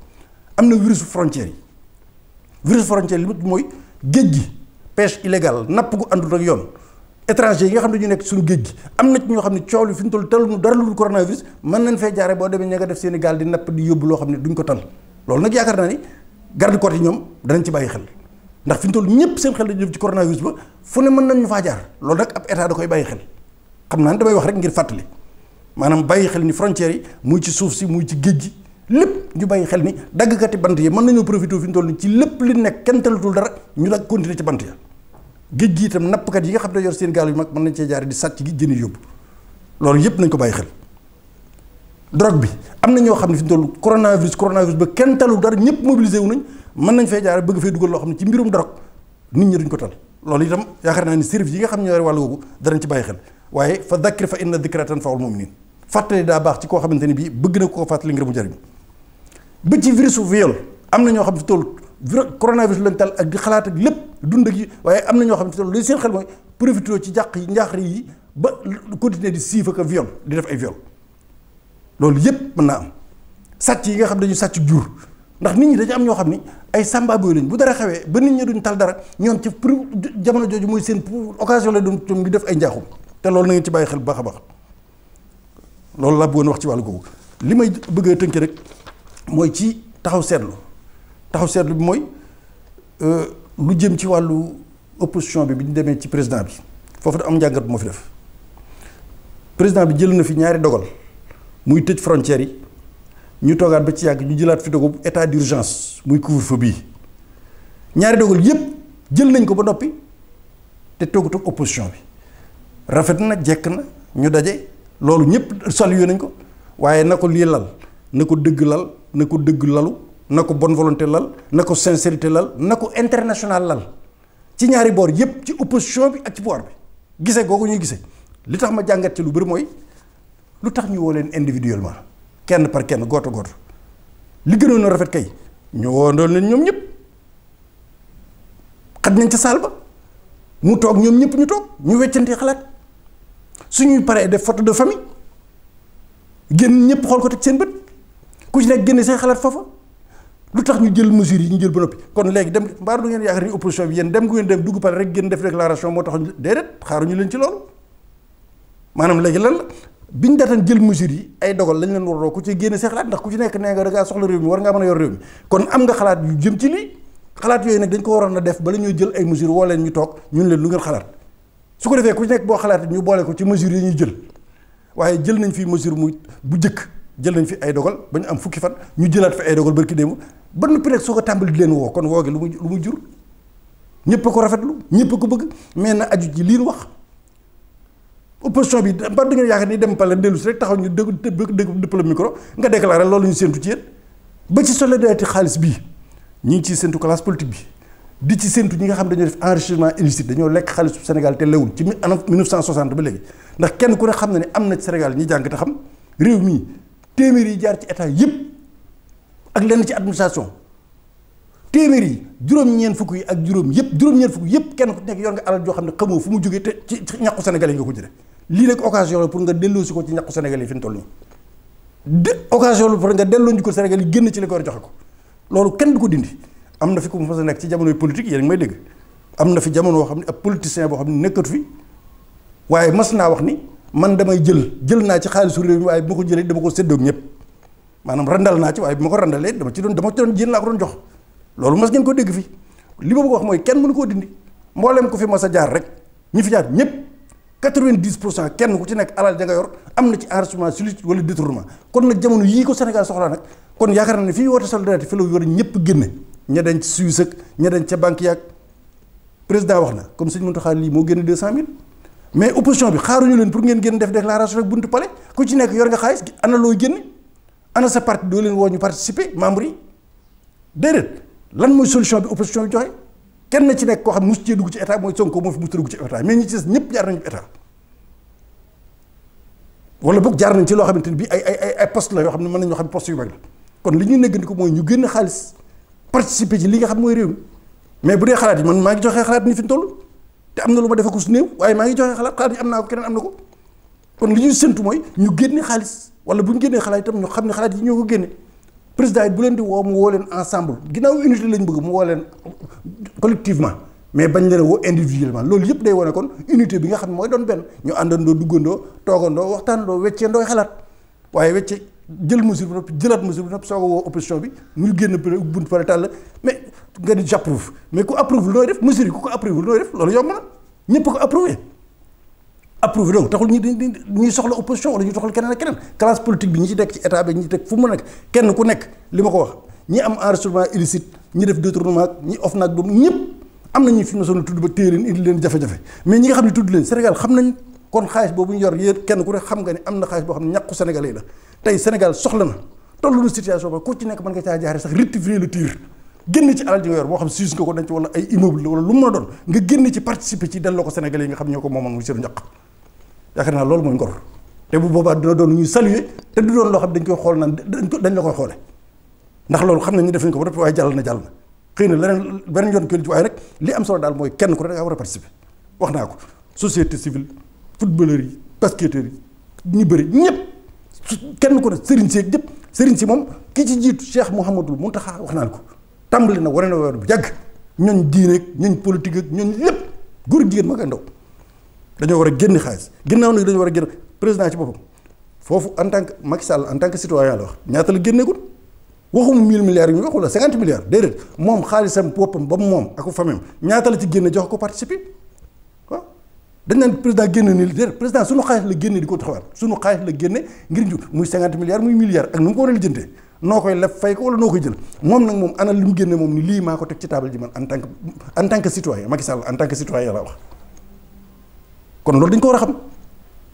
am na virus frontière yi virus frontière li mooy géej gi pêche illégale napp gu àndul ak yoon étranger yi nga xam ne ñu nekk suñu géej gi am na ci ñoo xam ne coow li fi ñu toll taluñu dara lu dul coronavirus mën nañ fee jaare boo demee ña nga def seen i gaal di napp di yóbbu loo xam ne duñ ko tal loolu nag yaakaar naa ni garde côte yi ñoom danañ ci bàyyi xel ndax fi ñu toll ñëpp seen xel dañu jëm ci coronavirus ba fu ne mën nañ ñu faa jaar loolu nag ab état da koy bàyyi xel xam naa ne damay wax rek ngir fàttali maanaam bàyyi xel ni frontières yi muy ci suuf si muy ci géej gi lépp ñu bàyyi xel ni daggkati bant yi mën nañoo profité fi ñu toll ni ci lépp li nekk kenn talatul dara ñu dagg continuer ci bant ya géej gi itam nappkat yi nga xam ne yor seen gaal yu mag mën nañ cee jaare di sàcc gi jëni yóbbu loolu yëpp nañ ko bàyyi xel drogue bi am na ñoo xam ne fi ñu toll coronavirus ba kenn talul dara ñëpp mobilisé wu nañ mën nañ fay jaare bëgg fay dugal loo xam ne ci mbirum drogue nit ñi duñ ko tal loolu itam yaakaar naa ni service yi nga xam ne ñoo yor wàllu googu danañ ci bàyyi xel waaye fa dakkir fa inna dikra tanfa'ul mu'minin fàttali daa baax ci koo xamante ni bii bëgg na koo fàttali ngir mu jariñ ba ci virusu viol am na ñoo xam ne fi toll coronavirus lañ tal ak di xalaat ak lépp dund ak yi waaye am na ñoo xam ne fi toll li seen xel mooy profité ci njaaxare yi ba continuer di siif ak viol di def ay viol loolu yépp mën naa am sàcc yi nga xam ne dañu sàcc jur ndax nit ñi dañu am ñoo xam ni ay samba boy lañ bu dara xewee ba nit ñi duñ tal dara ñoom ci jamono jooju mooy seen occasion la doon di def ay njaaxum te loolu na ngeen ci bàyyi xel bu baax a baax loolu laa bëggoon wax ci wàllu googu li may bëgg a tënk rek mooy ci taxaw seetlu bi mooy lu jëm ci wàllu opposition bi ñu demee ci président bi foofu da am njàngat bu ma fi def président bi jël na fi ñaari dogal muy tëj frontières yi ñu toogaat ba ci yàgg ñu jëlaat fi dogal état d'urgence muy couvre-feu bii ñaari dogal yépp jël nañ ko ba noppi te toogut ak opposition bi rafet na jekk na ñu daje loolu ñëpp salué nañ ko waaye na ko lii lal na ko dëgg lal na ko dëgg lalu na ko bonne volonté lal na ko sincérité lal na ko international lal ci ñaari boor yépp ci opposition bi ak ci pouvoir bi gise googu ñuy gise li tax ma jàngat ci lu bëri mooy lu tax ñu woo leen individuellement kenn par kenn gooto li gënoon a rafet kay ñu woondoon leen ñoom ñëpp xaj nañ ca saal ba mu toog ñoom ñëpp ñu toog ñu weccante xalaat suñuy paree def photo de famille génn ñëpp xool ko teg seen bët ku ci nekk génne say xalaat foofa lu tax ñu jël mesures yi ñu jël ba noppi kon léegi dem mbaaru du ngeen yaakaar ni opposition bi yéen dem gu ngeen dem dugg pare rek génn def déclaration moo tax déedéet xaaruñu leen ci loolu maanaam léegi lan la biñ daataan jël mesures yi ay dogal lañ leen waroo ku ci génne say xalaat ndax ku ci nekk nee nga da ngaa soxla réew mi war ngaa mën a yor réew mi kon am nga xalaat yu jëm ci lii xalaat yooyu nag dañ ko waroon a def bala ñuy jël ay mesures woo leen ñu toog ñun leen lu ngeen xalaat su ko defee ku ci nekk boo xalaat ñu boole ko ci mesures yi ñuy jël waaye jël nañ fi mesure muy bu njëkk jël nañ fi ay dogal ba ñu am fukki fan ñu jëlaat fi ay dogal barki démb ba noppi rek soo ko tàmbali di leen woo kon woo gi lu muy jur ñëpp a ko rafetlu ñëpp a ko bëgg mais na aju ci liin wax opposition bi ba da ngeen yaakaar ni dem pale dellu si rek taxaw ñu dëpp la micro nga déclaré loolu ñu séntu ci yéen ba ci solidarité xaalis bii ñi ngi ciy séntu classe politique bi di ci séntu ñi nga xam dañoo def enrichissement illicite dañoo lekk xaalisu Sénégal te lewul ci anam 1960 ba léegi ndax kenn ku ne xam na ne am na ci Sénégal ñi jàng te xam réew mii téeméer yi jaar ci état yëpp ak lenn ci administration téeméer yi juróom-ñeent fukk yi ak juróom-ñeent fukk yëpp kenn ku nekk yor nga alal joo xam ne xamoo fu mu jógee te ci ñàqu Sénégal yi nga ko jëlee lii nag occasion la pour nga delloo si ko ci ñàqu Sénégal yi fi mu toll nii occasion la pour nga delloo ñu ko Sénégal yi génn ci li ko war a joxe ko loolu kenn du ko dindi am na fi ku mu fas a nekk ci jamonoy politique yéen a ngi may dégg am na fi jamono boo xam ne ab politicien boo xam ne nekkatu fi waaye mas naa wax ni man damay jël naa ci xaalisu réew mi waaye bi ma ko jëlee dama ko séddoog ñëpp maanaam randal naa ci waaye bi ma ko randalee dama ci doon jël laa ko doon jox loolu mas ngeen ko dégg fi li ma bëgg wax mooy kenn mënu koo dindi mboolem ko fi mas a jaar rek ñi fi jaar ñëpp 90% kenn ku ci nekk alal ja nga yor am na ci enrichissement illicite wala détournement kon nag jamono yii ko Sénégal soxlaa nag kon yaakaar na ne fii woote solidarité fi la war a ñëpp génne ña dañ ci Suisse ak ña dañ ca banque yaag président wax na comme sëñ Mountakha lii moo génne 200 000 mais opposition bi xaaruñu leen pour ngeen génn def déclaration rek buntu palais ku ci nekk yor nga xaalis ana looy génne ana sa parti doo leen woo ñu participer membre yi déedéet lan mooy solution bi opposition bi joxe kenn na ci nekk koo xam ne mosu cee dugg ci état mooy Sonko moo fi mosu dugg ci état mais ñi ci des ñëpp jaar nañu état wala boog jaar nañ ci loo xamante ni bii ay poste la yoo xam ne mën nañoo xam poste yu mag la kon li ñuy néggandiku mooy ñu génn xaalis participer ci li nga xam mooy réew mi mais bu dee xalaat yi man maa ngi joxee xalaat ni fi mu toll te am na lu ma defe ko su néew waaye maa ngi joxee xalaat yi am naa ko keneen am na ko kon li ñuy séntu mooy ñu génne xaalis wala bu ñu génnee xalaat itam ñu xam ne xalaat yi ñoo ko génne président it bu leen di woo mu woo leen ensemble ginnaaw unité lañ bëgg mu woo leen collectivement mais bañ leen a woo individuellement loolu yëpp day wane kon unité bi nga xam ne mooy doon benn ñu àndandoo duggandoo toogandoo waxtaanandoo wecceendoo xalaat waaye wecce jël mesure bi noppi jëlaat mesure bi noppi soog a woo opposition bi ñu génn bunt pare tàll mais nga di j'approuve mais ku approuve looy def mesure yi ku ko approuve looy def loolu yomb na ñëpp ko approuvé donc taxul ñuy soxla opposition wala ñu soxla keneen ak keneen classe politique bi ñi ci nekk ci état bi ñi ci teg fu mu nekk kenn ku nekk li ma ko wax ñi am enregistrement illicite ñi def détournement ñi of naag doom ñëpp am nañu fi ma soon tudd ba téye leen indi leen jafe-jafe mais ñi nga xam ne tudd leen Sénégal xam nañ kon xaalis boobu ñu yor yéen kenn ku ne xam nga ne am na xaalis boo xam ne ñàkku sénégalais la tey Sénégal soxla na tollu na situation ba ku ci nekk mën nga caa jaare sax rectifier le tir génn ci alal ji nga yor moo xam siis nga ko denc wala ay immeuble la wala lu mu mën a doon nga génn ci participer ci delloo ko sénégalais yi nga xam ñoo ko moomoon muy seen njaq yaakaar naa loolu mooy ngor te bu boobaa dina doon ñuy saluer te du doon loo xam dañ koy xool naan dañ la koy xoole ndax loolu xam nañ ñu def nañ ko ba def waaye jàll na xëy na leneen beneen yoon këli ci waaye rek li am solo daal mooy kenn ku ne da ngaa war a participer wax naa ko société civile footballeurs yi basketteurs yi ñu bëri ñëpp kenn ku ne sëriñ si ñëpp sëriñ si moom ki ci jiitu Cheikh Mouhamadul Mountakha wax naan ko tàmbali na wane na weer bu yàgg ñooñ diine ak ñooñ politique ak ñooñ lépp góor jigéen ma koy ndaw dañoo war a génn xaalis ginnaaw nag dañoo war a génn président ci boppam foofu en tant que Macky Sall en tant que citoyen la wax ñaata la génneegul waxum 1000 milliards yi ñu wax wala 50 milliards déedéet moom xaalisam boppam ba moom ak famille ñaata la ci génne jox ko participer waaw dañ naan président génne nii déedéet président suñu xaalis la génne di ko taxawaat suñu xaalis la génne ngir ñu muy 50 milliards muy milliards ak nu mu ko war a lijjantee noo koy leb fay ko wala noo koy jël moom nag moom ana li mu génne moom ni lii maa ko teg ci table ji man en tant que citoyen Macky Sall en tant que citoyen la wax kon loolu dañ ko war a xam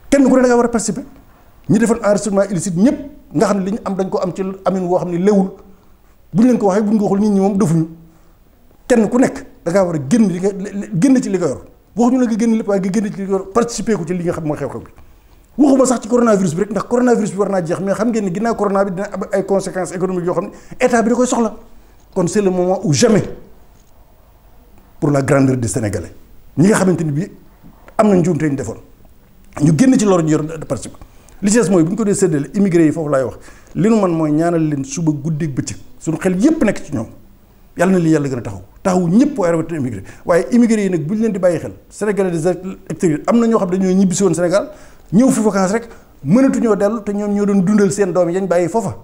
kenn ku ne da nga war a participer ñi defoon enregistrement illicite ñëpp nga xam ne li ñu am dañ ko am ci amin woo xam ne léwul bu ñu leen ko waxee bu ñu ko waxul nit ñi moom defuñu kenn ku nekk da ngaa war a génn li nga génn ci li nga yor waxuñu la nga génn lépp waaye nga génn ci li nga yor participer ko ci li nga xam mooy xew-xew bi waxuma sax ci coronavirus bi rek ndax coronavirus bi war naa jeex mais xam ngeen ni ginnaaw corona bi dina am ay conséquences économiques yoo xam ne état bi da koy soxla kon c'est le moment ou jamais pour la grandeur des Sénégalais ñi nga xamante ni bii am na njuumte ñu defoon ñu génn ci lor ñu yor de participer li ci des mooy bu ñu ko dee séddale immigré yi foofu laay wax li nu man mooy ñaanal leen suba guddeeg bëccëg suñu xel yépp nekk ci ñoom yàlla na li yàlla gën a taxaw ñëpp waaye rawatina immigré waaye immigré yi nag bu ñu leen di bàyyi xel Sénégalais des extérieurs am na ñoo xam dañoo ñibbisi woon Sénégal ñëw fi vacances rek mënatuñoo dellu te ñoom ñoo doon dundal seen doom yañ bàyyi foofa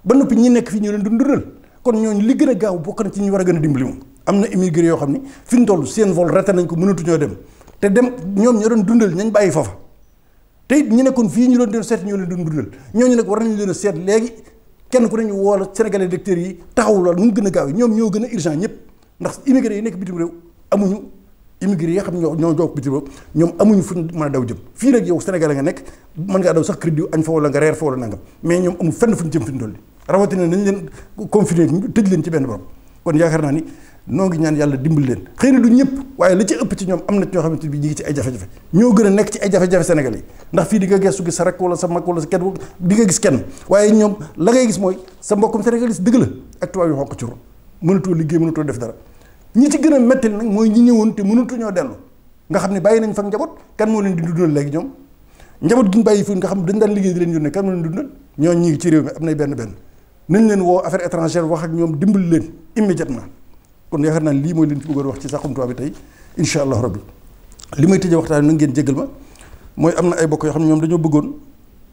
ba noppi ñi nekk fii ñoo leen doon dundal kon ñooñu li gën a gaaw bokk na ci ñu war a gën a dimbali moom am na immigré yoo xam ni fi ñu toll seen vol raté nañ ko mënatuñoo dem te dem ñoom ñoo doon dundal ñañ bàyyi foofa te it ñu nekkoon fii ñu doon seet ñoo leen doon dundal ñooñu nag war nañu leen a seet léegi kenn ku ne ñu woo la Sénégalais directeurs yi taxaw loolu mu gën a gaaw ñoom ñoo gën a urgent ñëpp ndax immigré yi nekk bitim réew amuñu immigré yi xam ñoo jox bitim réew ñoom amuñu fu ñu mën a daw jëm fii rek yow Sénégalais nga nekk mën ngaa daw sax crédit añ fa wala nga reer fa wala nangam mais ñoom amul fenn fu ñu jëm fi ñu toll rawatina nañ leen confiné tëj leen ci benn borom kon yaakaar naa ni noo ngi ñaan yàlla dimbali leen xëy na du ñëpp waaye li ci ëpp ci ñoom am na ñoo xamante bi ñi ngi ci ay jafe-jafe ñoo gën a nekk ci ay jafe-jafe Sénégal yi ndax fii di nga gestu gis sa rek wala sa mag wala sa kenn di nga gis kenn waaye ñoom la ngay gis mooy sa mbokkum Sénégal yi dëgg la ak tubaab yu xonq curu mënatoo liggéey mënatoo def dara ñi ci gën a metti nag mooy ñi ñëwoon te mënatuñoo dellu nga xam ne bàyyi nañ fa njaboot kan moo leen di dundal léegi ñoom njaboot gi ñu bàyyi fi nga xam dañ daan liggéey di leen yónnee kan moo leen dundal ñoo ñi ngi ci réew mi am nay benn nañ leen woo affaire étrangère wax ak ñoom dimbali leen immédiatement kon yaakaar naa lii mooy leen ci bëggoon wax ci Saxum Touba bi tey incha allah rabbi li may tëjee waxtaan na ngeen jéggal ma mooy am na ay bokk yoo xam ne ñoom dañoo bëggoon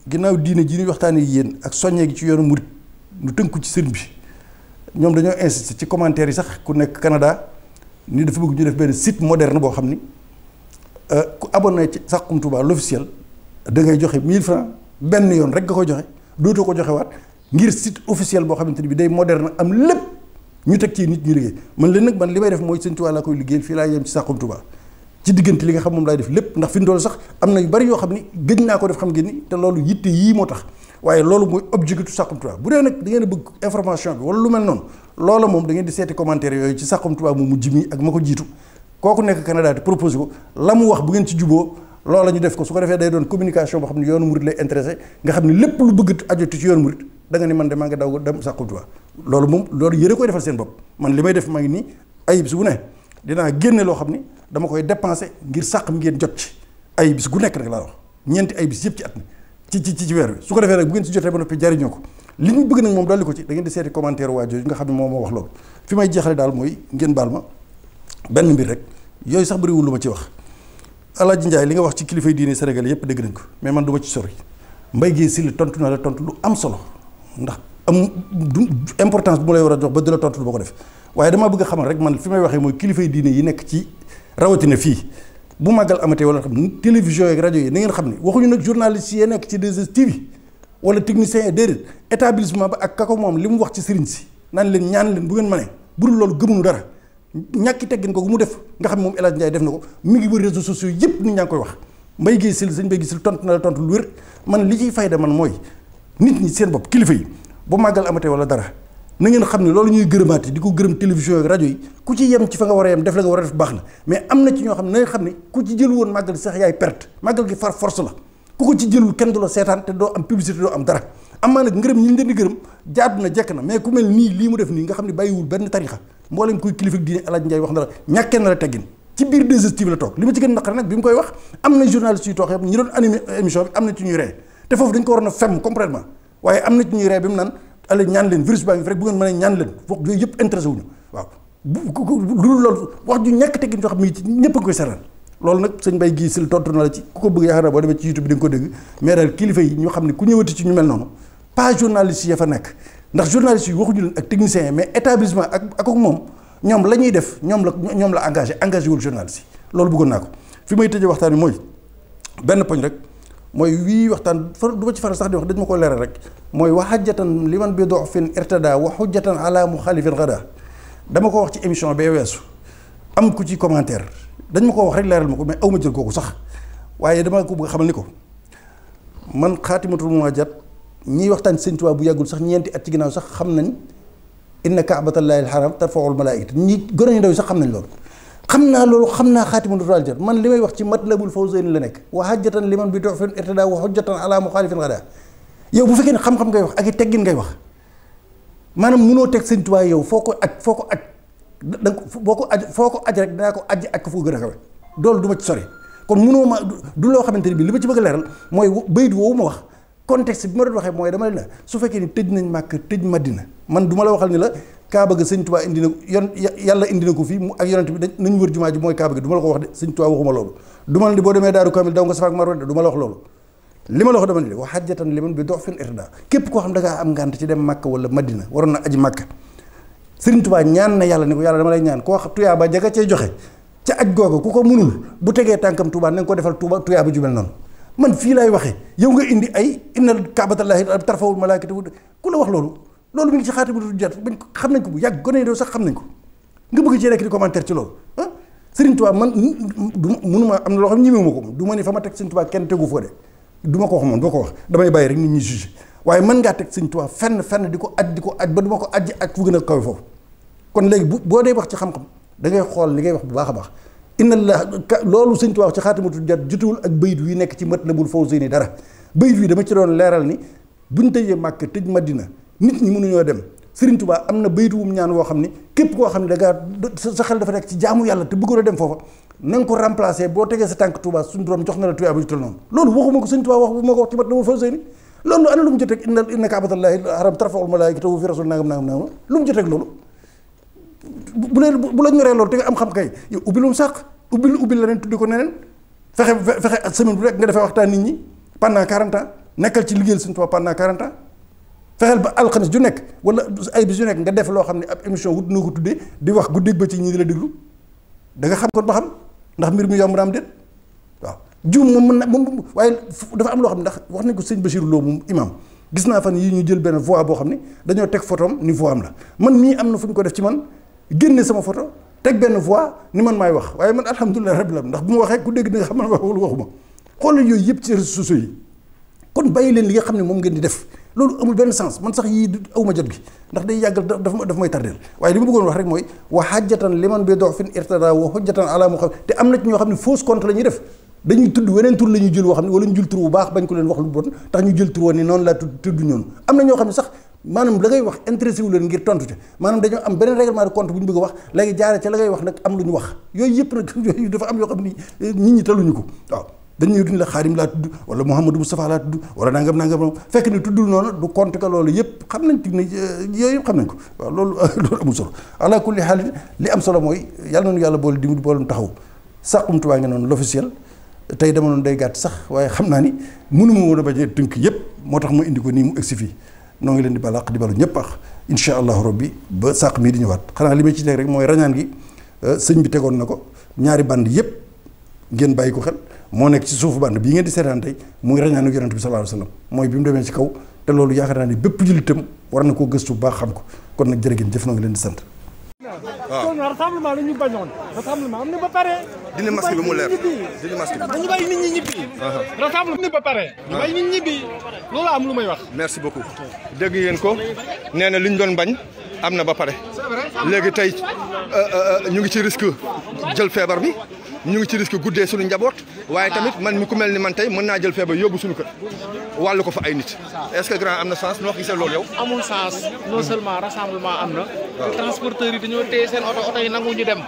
ginnaaw diine ji ñuy waxtaanee yéen ak soññee gi ci yoonu murit ñu tënku ci sëriñ bi ñoom dañoo insister ci commentaire yi sax ku nekk Canada ni dafa bëgg ñu def benn site moderne boo xam ni ku abonné ci Saxum Touba l'officiel da ngay joxe 1000 francs benn yoon rek nga koy joxe dootoo ko joxe waat ngir site officiel boo xamante ni bi day moderne am lépp ñu teg ci nit ñu liggéey man leen nag man li may def mooy Sëñ Tuubaa laa koy liggéey fii laa yem ci Saxum Touba ci diggante li nga xam moom laay def lépp ndax fi mu toll sax am na yu bari yoo xam ni gëj naa ko def xam ngeen ni te loolu yitte yii moo tax waaye loolu mooy objectif Saxum Touba bu dee nag da ngeen a bëgg information bi wala lu mel noonu loola moom da ngeen di seeti commentaire yooyu ci Saxum Touba mu mujj mi ak ma ko jiitu kooku nekk Canada te proposé ko la mu wax bu ngeen ci juboo loola ñu def ko su ko defee day doon communication boo xam ne yoonu murit lay intéressé nga xam ne lépp lu bëgg ajoti ci yoonu murit da nga ni man de maa nga daw dem Saxum Touba loolu moom loolu yëre koy defal seen bopp man li may def maa ngi nii ay bis bu ne dinaa génne loo xam ni dama koy dépensé ngir sàq mi ngeen jot ci ay bis gu nekk nag laa wax ñeenti ay bis yëpp ci at mi ci weer wi su ko defee nag bu ngeen si jotee ba noppi jariñoo ko li ñu bëgg nag moom dolli ko ci da ngeen di seeti commentaire waa jooju nga xam ne moom moo wax loolu fi may jeexale daal mooy ngeen baal ma benn mbir rek yooyu sax bëriwul lu ma ci wax Alaaji Njaay li nga wax ci kilifay diine Sénégal yépp dégg nañ ko mais man du ma ci sori Mbaye Guèye Sylla tontu na la tontu lu am solo ndax am du importance bu ma lay war a jox ba di la tontu du ma ko def waaye damaa bëgg a xamal rek man fi may waxee mooy kilifay diine yi nekk ci rawatina fii bu màggal amatee wala xam télévision yeeg rajo yi na ngeen xam ne waxuñu nag journaliste yi nekk ci 2STV wala technicien yi déedéet établissement ba ak kako moom li mu wax ci sëriñ si naan leen ñaan leen bu ngeen mënee bu dul loolu gëmuñu dara ñàkki teggin ko mu def nga xam ne moom El Hadj Ndiaye def na ko mi ngi wër réseaux sociaux yëpp nit ñaa ngi koy wax Mbaye Guèye Sylla sëñ Mbaye Guèye Sylla tontu na la tontu lu wér man li ciy fayda man mooy nit ñi seen bopp kilifa yi bu màggal amatee wala dara na ngeen xam ne loolu ñuy gërëmaate di ko gërëm télévision ak rajo yi ku ci yem ci fa nga war a yem def la nga war a def baax na mais am na ci ñoo xam ne na nga xam ne ku ci jël woon màggal sax yaay perte màggal gi far force la ku ko ci jëlul kenn du la seetaan te doo am publicité doo am dara amaa nag ngërëm ñi ñu leen di gërëm jaadu na jekk na mais ku mel nii lii mu def nii nga xam ne bàyyiwul benn tarixa mboolem kuy kilifa diine El Hadj Ndiaye wax na la ñàkkee na la teggin ci biir 2STV la toog li ma ci gën a naqari nag bi mu koy wax am na journaliste yu toog yëpp ñi doon animé émission bi am na ci ñuy ree te foofu dañ ko war na fem complètement waaye am na ci ñuy ree bi mu naan allez ñaan leen virus baa ngi fi rek bu ngeen mënee ñaan leen wax yooyu yëpp intéressé wuñu waaw lu loolu wax ju ñàkk teggin yoo xam ne ci ñëpp a koy seetaan loolu nag sëñ Mbaye Guèye Sylla tontu na la ci ku ko bëgg yaakaar naa boo demee ci YouTube bi di nga ko dégg mais daal kilifa yi ñu xam ne ku ñëwati ci ñu mel noonu pas journaliste yi ya fa nekk ndax journaliste yi waxuñu leen ak technicien yi mais établissement ak moom ñoom la ñuy def ñoom la engagé wul journaliste yi loolu bëggoon naa ko fi may tëjee waxtaan bi mooy benn poñ rek mooy wii waxtaan du ma ci faral sax di wax dañ ma ko leeral rek mooy wa hajjatan liman bi du'fin irtada wa hujjatan ala muxaalifin gada dama ko wax ci émission bee weesu am ku ci commentaire dañ ma ko wax rek leeral ma ko mais aw ma jël kooku sax waaye dama ko bëgg xamal ni ko man xaatimatul muwajjat ñiy waxtaan Sëñ Tuubaa bu yàggul sax ñeenti at ci ginnaaw sax xam nañ inna kaabatallahi alxaram tarfa'ul malaa'ikata ñi gën a ñu ndaw sax xam nañ loolu xam naa loolu xam naa xaatimatul muwajjat man li may wax ci matlabul fawzayni la nekk wa hajjatan liman bi du'fin irtada wa hujjatan ala muxaalifin gada yow bu fekkee ne xam-xam ngay wax ak i teggin ngay wax maanaam mënoo teg Sëñ Tuubaa yow foo ko aj danga foo ko aj rek danaa ko ajji ak foo gën a kawe loolu du ma ci sori kon mënoo ma du loo xamante ni bi li ma ci bëgg a leeral mooy bayit woowu ma wax contexte bi ma doon waxee mooy dama leen su fekkee ni tëj nañ Màkka tëj Madina man du ma la waxal ni la Kaaba ga Sëñ Tuubaa indi na yàlla indi na ko fii mu ak yonent bi nañ wër jumaa ji mooy Kaaba gi du ma la ko wax de Sëñ Tuubaa waxuma loolu du ma la ni boo demee Daaru Kaamil daw nga Safa ak Marwa de du ma la wax loolu li ma la wax dama ni wa hajjatan liman bi du'fin irtada képp koo xam da ngaa am ngànt ci dem Màkka wala Madina waroon na aji Màkka Sëriñ Tuubaa ñaan na yàlla ni ko yàlla dama lay ñaan koo xam tuyaaba jaga cay joxe ca aj googa ku ko mënul bu tegee tànkam Tuubaa na nga ko defal tuyaaba ju mel noonu man fii laay waxee yow nga indi ay innal kaabatallahi tarfa'ul malaa'ikata ku la wax loolu mi ngi ci xaatimatul jat bañ ko xam nañ ko bu yàgg gone yi doo sax xam nañ ko nga bëgg ci nekk di commentaire ci loolu ah Sëriñ Tuubaa man mënuma am na loo xam ne ñemewu ma ko du ma ni fa ma teg Sëriñ Tuubaa kenn tegu foo de du ma ko wax moom doo ko wax damay bàyyi rek nit ñi juge waaye mën ngaa teg Sëriñ Tuubaa fenn di ko aj ba du ma ko ajji ak fu gën a kawe foofu kon léegi boo dee wax ci xam-xam da ngay xool li ngay wax bu baax a baax inna allah loolu Sëñ Tuubaa wax ci xaatimatul jat jotuwul ak bayit wi nekk ci matlabul fawzayni dara bayit wi dama ci doon leeral ni buñ tëjee Màkka tëj Madina nit ñi mënuñoo dem Sëriñ Tuubaa am na bayit wum ñaan woo xam ni képp koo xam ne da ngaa sa xel dafa nekk ci jaamu yàlla te bëggoon a dem foofa na nga ko remplacer boo tegee sa tànk Tuubaa suñu borom jox na la tuyaaba ju tol noonu loolu waxuma ko Sëñ Tuubaa wax moo ko wax ci matlabul fawzayni loolu ana lu mu jotee inna kaabatallahi alxaram tarfa'ul malaa'ikata wa fi rasul nangam lu mu jotee loolu bu la ñoree loolu te nga am xam kay yow ubbil mu sàq ubbil leneen tuddi ko neneen fexe ak semaine bu rek nga defee waxtaan nit ñi pendant 40 ans nekkal ci liggéeyal Sëñ Tuubaa pendant 40 ans fexeel ba alxames ju nekk wala ay bis ju nekk nga def loo xam ne ab émission wut na ko tuddee di wax guddeeg ba ci ñi di la déglu da nga xam kon ba xam ndax mbir mi yomb na am déet waaw juum moom mën na moom waaye dafa am loo xam ne ndax wax nañ ko sëñ Bachir Lo moom imam gis naa fan yi ñu jël benn voix boo xam ne dañoo teg photom ni voix am la man mii am na fu ñu ko def ci man génne sama photo teg benn voix ni man maay wax waaye man alhamdulilah rabbil alamin ndax bu ma waxee ku dégg di nga xam ne waxuma xoolal yooyu yëpp ci réseaux sociaux yi kon bàyyi leen li nga xam ne moom ngeen di def loolu amul benn sens man sax yii awma jot gi ndax day yàggal daf may tardeel waaye li ma bëggoon wax rek mooy wa hajjatan liman bi du'fin irtada wa hujjatan ala mu xam te am na ci ñoo xam ne fausse compte la ñuy def dañuy tudd weneen tur la ñuy jël woo xam ne wala ñu jël tur bu baax bañ ko leen wax lu bon tax ñu jël tur woon ni noonu laa tudd ñoonu am na ñoo xam ne sax maanaam la ngay wax intéressé wu leen ngir tontu te maanaam dañoo am beneen règlement de compte bu ñu bëgg a wax léegi jaare ca la ngay wax nag am lu ñu wax yooyu yëpp nag yooyu dafa am yoo xam ni nit ñi taluñu ko waaw dañuy duñ la Xaadim laa tudd wala Mouhamadou Moustapha laa tudd wala nangam fekk ne tuddul noonu du compte que loolu yëpp xam nañ ne yooyu yëpp xam nañ ko waaw loolu amul solo ala kulli xaal li am solo mooy yàlla nañu yàlla boole dimbali boole taxaw Saxum Touba nga noonu l'officiel tey dama noonu day gàtt sax waaye xam naa ni mënuma woon a bañ a tënk yëpp moo tax mu indi ko nii mu egsi fii noo ngi leen di balaq di balu ñëpp ak incha allahu rabbi ba sàq mii di ñëwaat xanaa li ma ci teg rek mooy rañaan gi sëñ bi tegoon na ko ñaari band yëpp ngeen bàyyi ko xel moo nekk ci suufu band bii ngeen di seetaan tey muy rañaanu yonent bi sallallahu alayhi wa sallam mooy bi mu demee ci kaw te loolu yaakaar naa ni bépp jullitam war na koo gëstu bu baax xam ko kon nag jërë ngeen jëf noo ngi leen di sant. waaw rassemblement la ñu bañoon rassemblement am na ba pare. dindi masque bi mu leer dindi masque bi. dañu bàyyi nit ñi ñibbi. rassemblement ba pare. ñu bàyyi nit ñi ñibbi loolu am lu may wax. merci beaucoup dégg ngeen ko nee na li ñu doon bañ am na ba pare léegi tey ñu ngi ci risque jël feebar bi ñu ngi ci risque guddee suñu njaboot waaye tamit man mi ku mel ni man tey mën naa jël feebar yóbbu suñu kër wàllu ko fa ay nit est-ce que grand am na sens noo gisee loolu yow. amul sens non seulement rassemblement am na. transporteurs yi dañoo téye seen oto yi nangu ñu dem.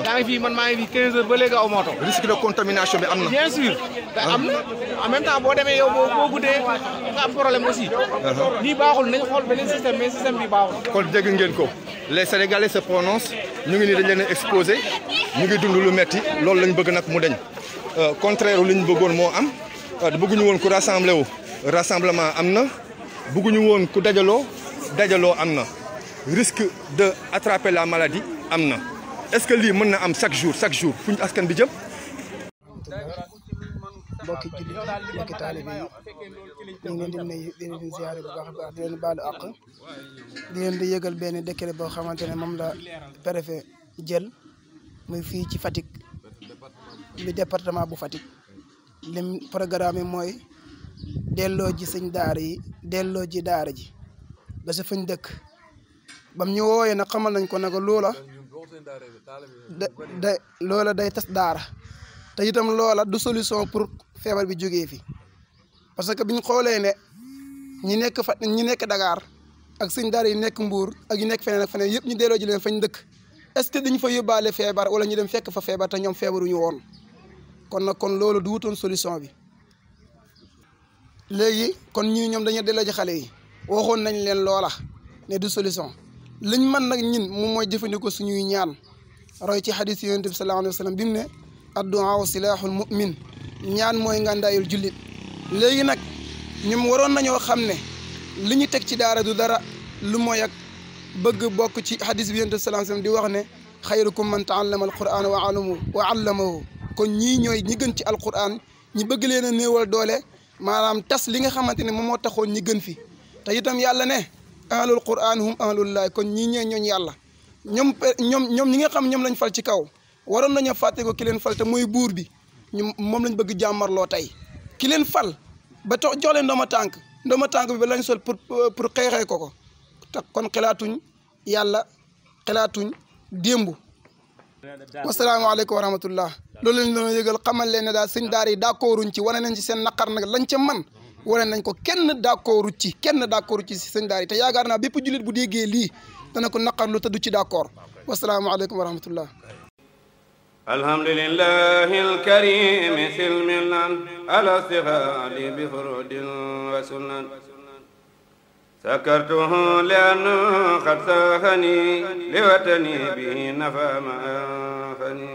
yaa ngi fii man maa ngi fii 15 heures ba léegi aw ma oto. risque de contamination bi am na. bien sûr te am na en même temps boo demee yow boo guddee nga am problème aussi. lii baaxul nañ xool beneen système mais système bi baaxul. kon dégg ngeen ko les Sénégalais se prononcent ñu ngi nii dañ leen a exposé ñu ngi dund lu metti loolu lañ bëgg nag mu deñ contraire li ñu bëggoon moo am bëgguñu woon ku rassemblé wu rassemblement am na bëgguñu woon ku dajaloo am na risque de attraper la maladie am na est-ce que lii mën na am chaque jour fu ñu askan bi jëm. mbokki jullit mbokki taalibe yi ñu ngi leen di nuyu di leen ziare bu baax a baax di leen baalu àq di leen di yëgal benn décret boo xamante ne moom la préfet jël muy fii ci Fatick bi département bu Fatick lim programme mooy delloo ji sëñ daara yi delloo ji daara ji ba sa fañ dëkk bam ñu wooyee nag xamal nañ ko nag loola loola day tas daara te itam loola du solution pour feebar bi jógee fi parce que biñ xoolee ne ñi nekk Dakar ak sëñ daara yi nekk Mbuur ak yi nekk feneen ak feneen yëpp ñu delloo ji leen fañ dëkk est-ce que dañu fa yóbbaale feebar wala ñu dem fekk fa feebar te ñoom feebaruñu woon kon nag kon loolu du wutoon solution bi léegi kon ñoom dañuy delloo ji xale yi waxoon nañ leen loola ne du solution liñ mën nag ñin moom mooy jëfandikoo suñuy ñaan roy ci xadis yonent bi sallallahu alayhi wa sallam bi mu ne addu'a silaaxul mu'min ñaan mooy ngàndaayul jullit léegi nag ñoom waroon nañoo xam ne li ñu teg ci daara du dara lu mooy ak bëgg bokk ci xadis bi yonent bi sallallahu alayhi wa sallam di wax ne xayrukum man ta'allama alquran wa allamahu kon ñii ñooy ñi gën ci alquran ñi bëgg leen a néewal doole maanaam tas li nga xamante ne moom moo taxoon ñi gën fi te itam yàlla ne ahlul quran hum ahlullahi kon ñii ñooy ñooñ yàlla ñoom ñi nga xam ñoom lañ fal ci kaw waroon nañoo fàtte ko ki leen fal te mooy buur bi ñu moom lañ bëgg jàmmarloo tey ki leen fal ba jox leen ndooma tànk bi ba lañ sol pour xeexee ko te kon xalaatuñ yàlla xalaatuñ démb wasalaamaaleykum wa rahmatullah loolu lañ doon yëgal xamal leen ne daal sëñ daara yi d'accorduñ ci wane nañ ci seen naqar nag lañ ca man wane nañ ko kenn d'accordu ci si sëñ daara yi te yaakaar naa bépp jullit bu déggee lii dana ko naqarlu te du ci d'accord wasalaamaaleykum wa rahmatullah alhamdulillahi alkarimi silmilan ala stighaali bi furudin wa sunan sakartuhu li'anna qad saxani li watani bihi nafa ma anfani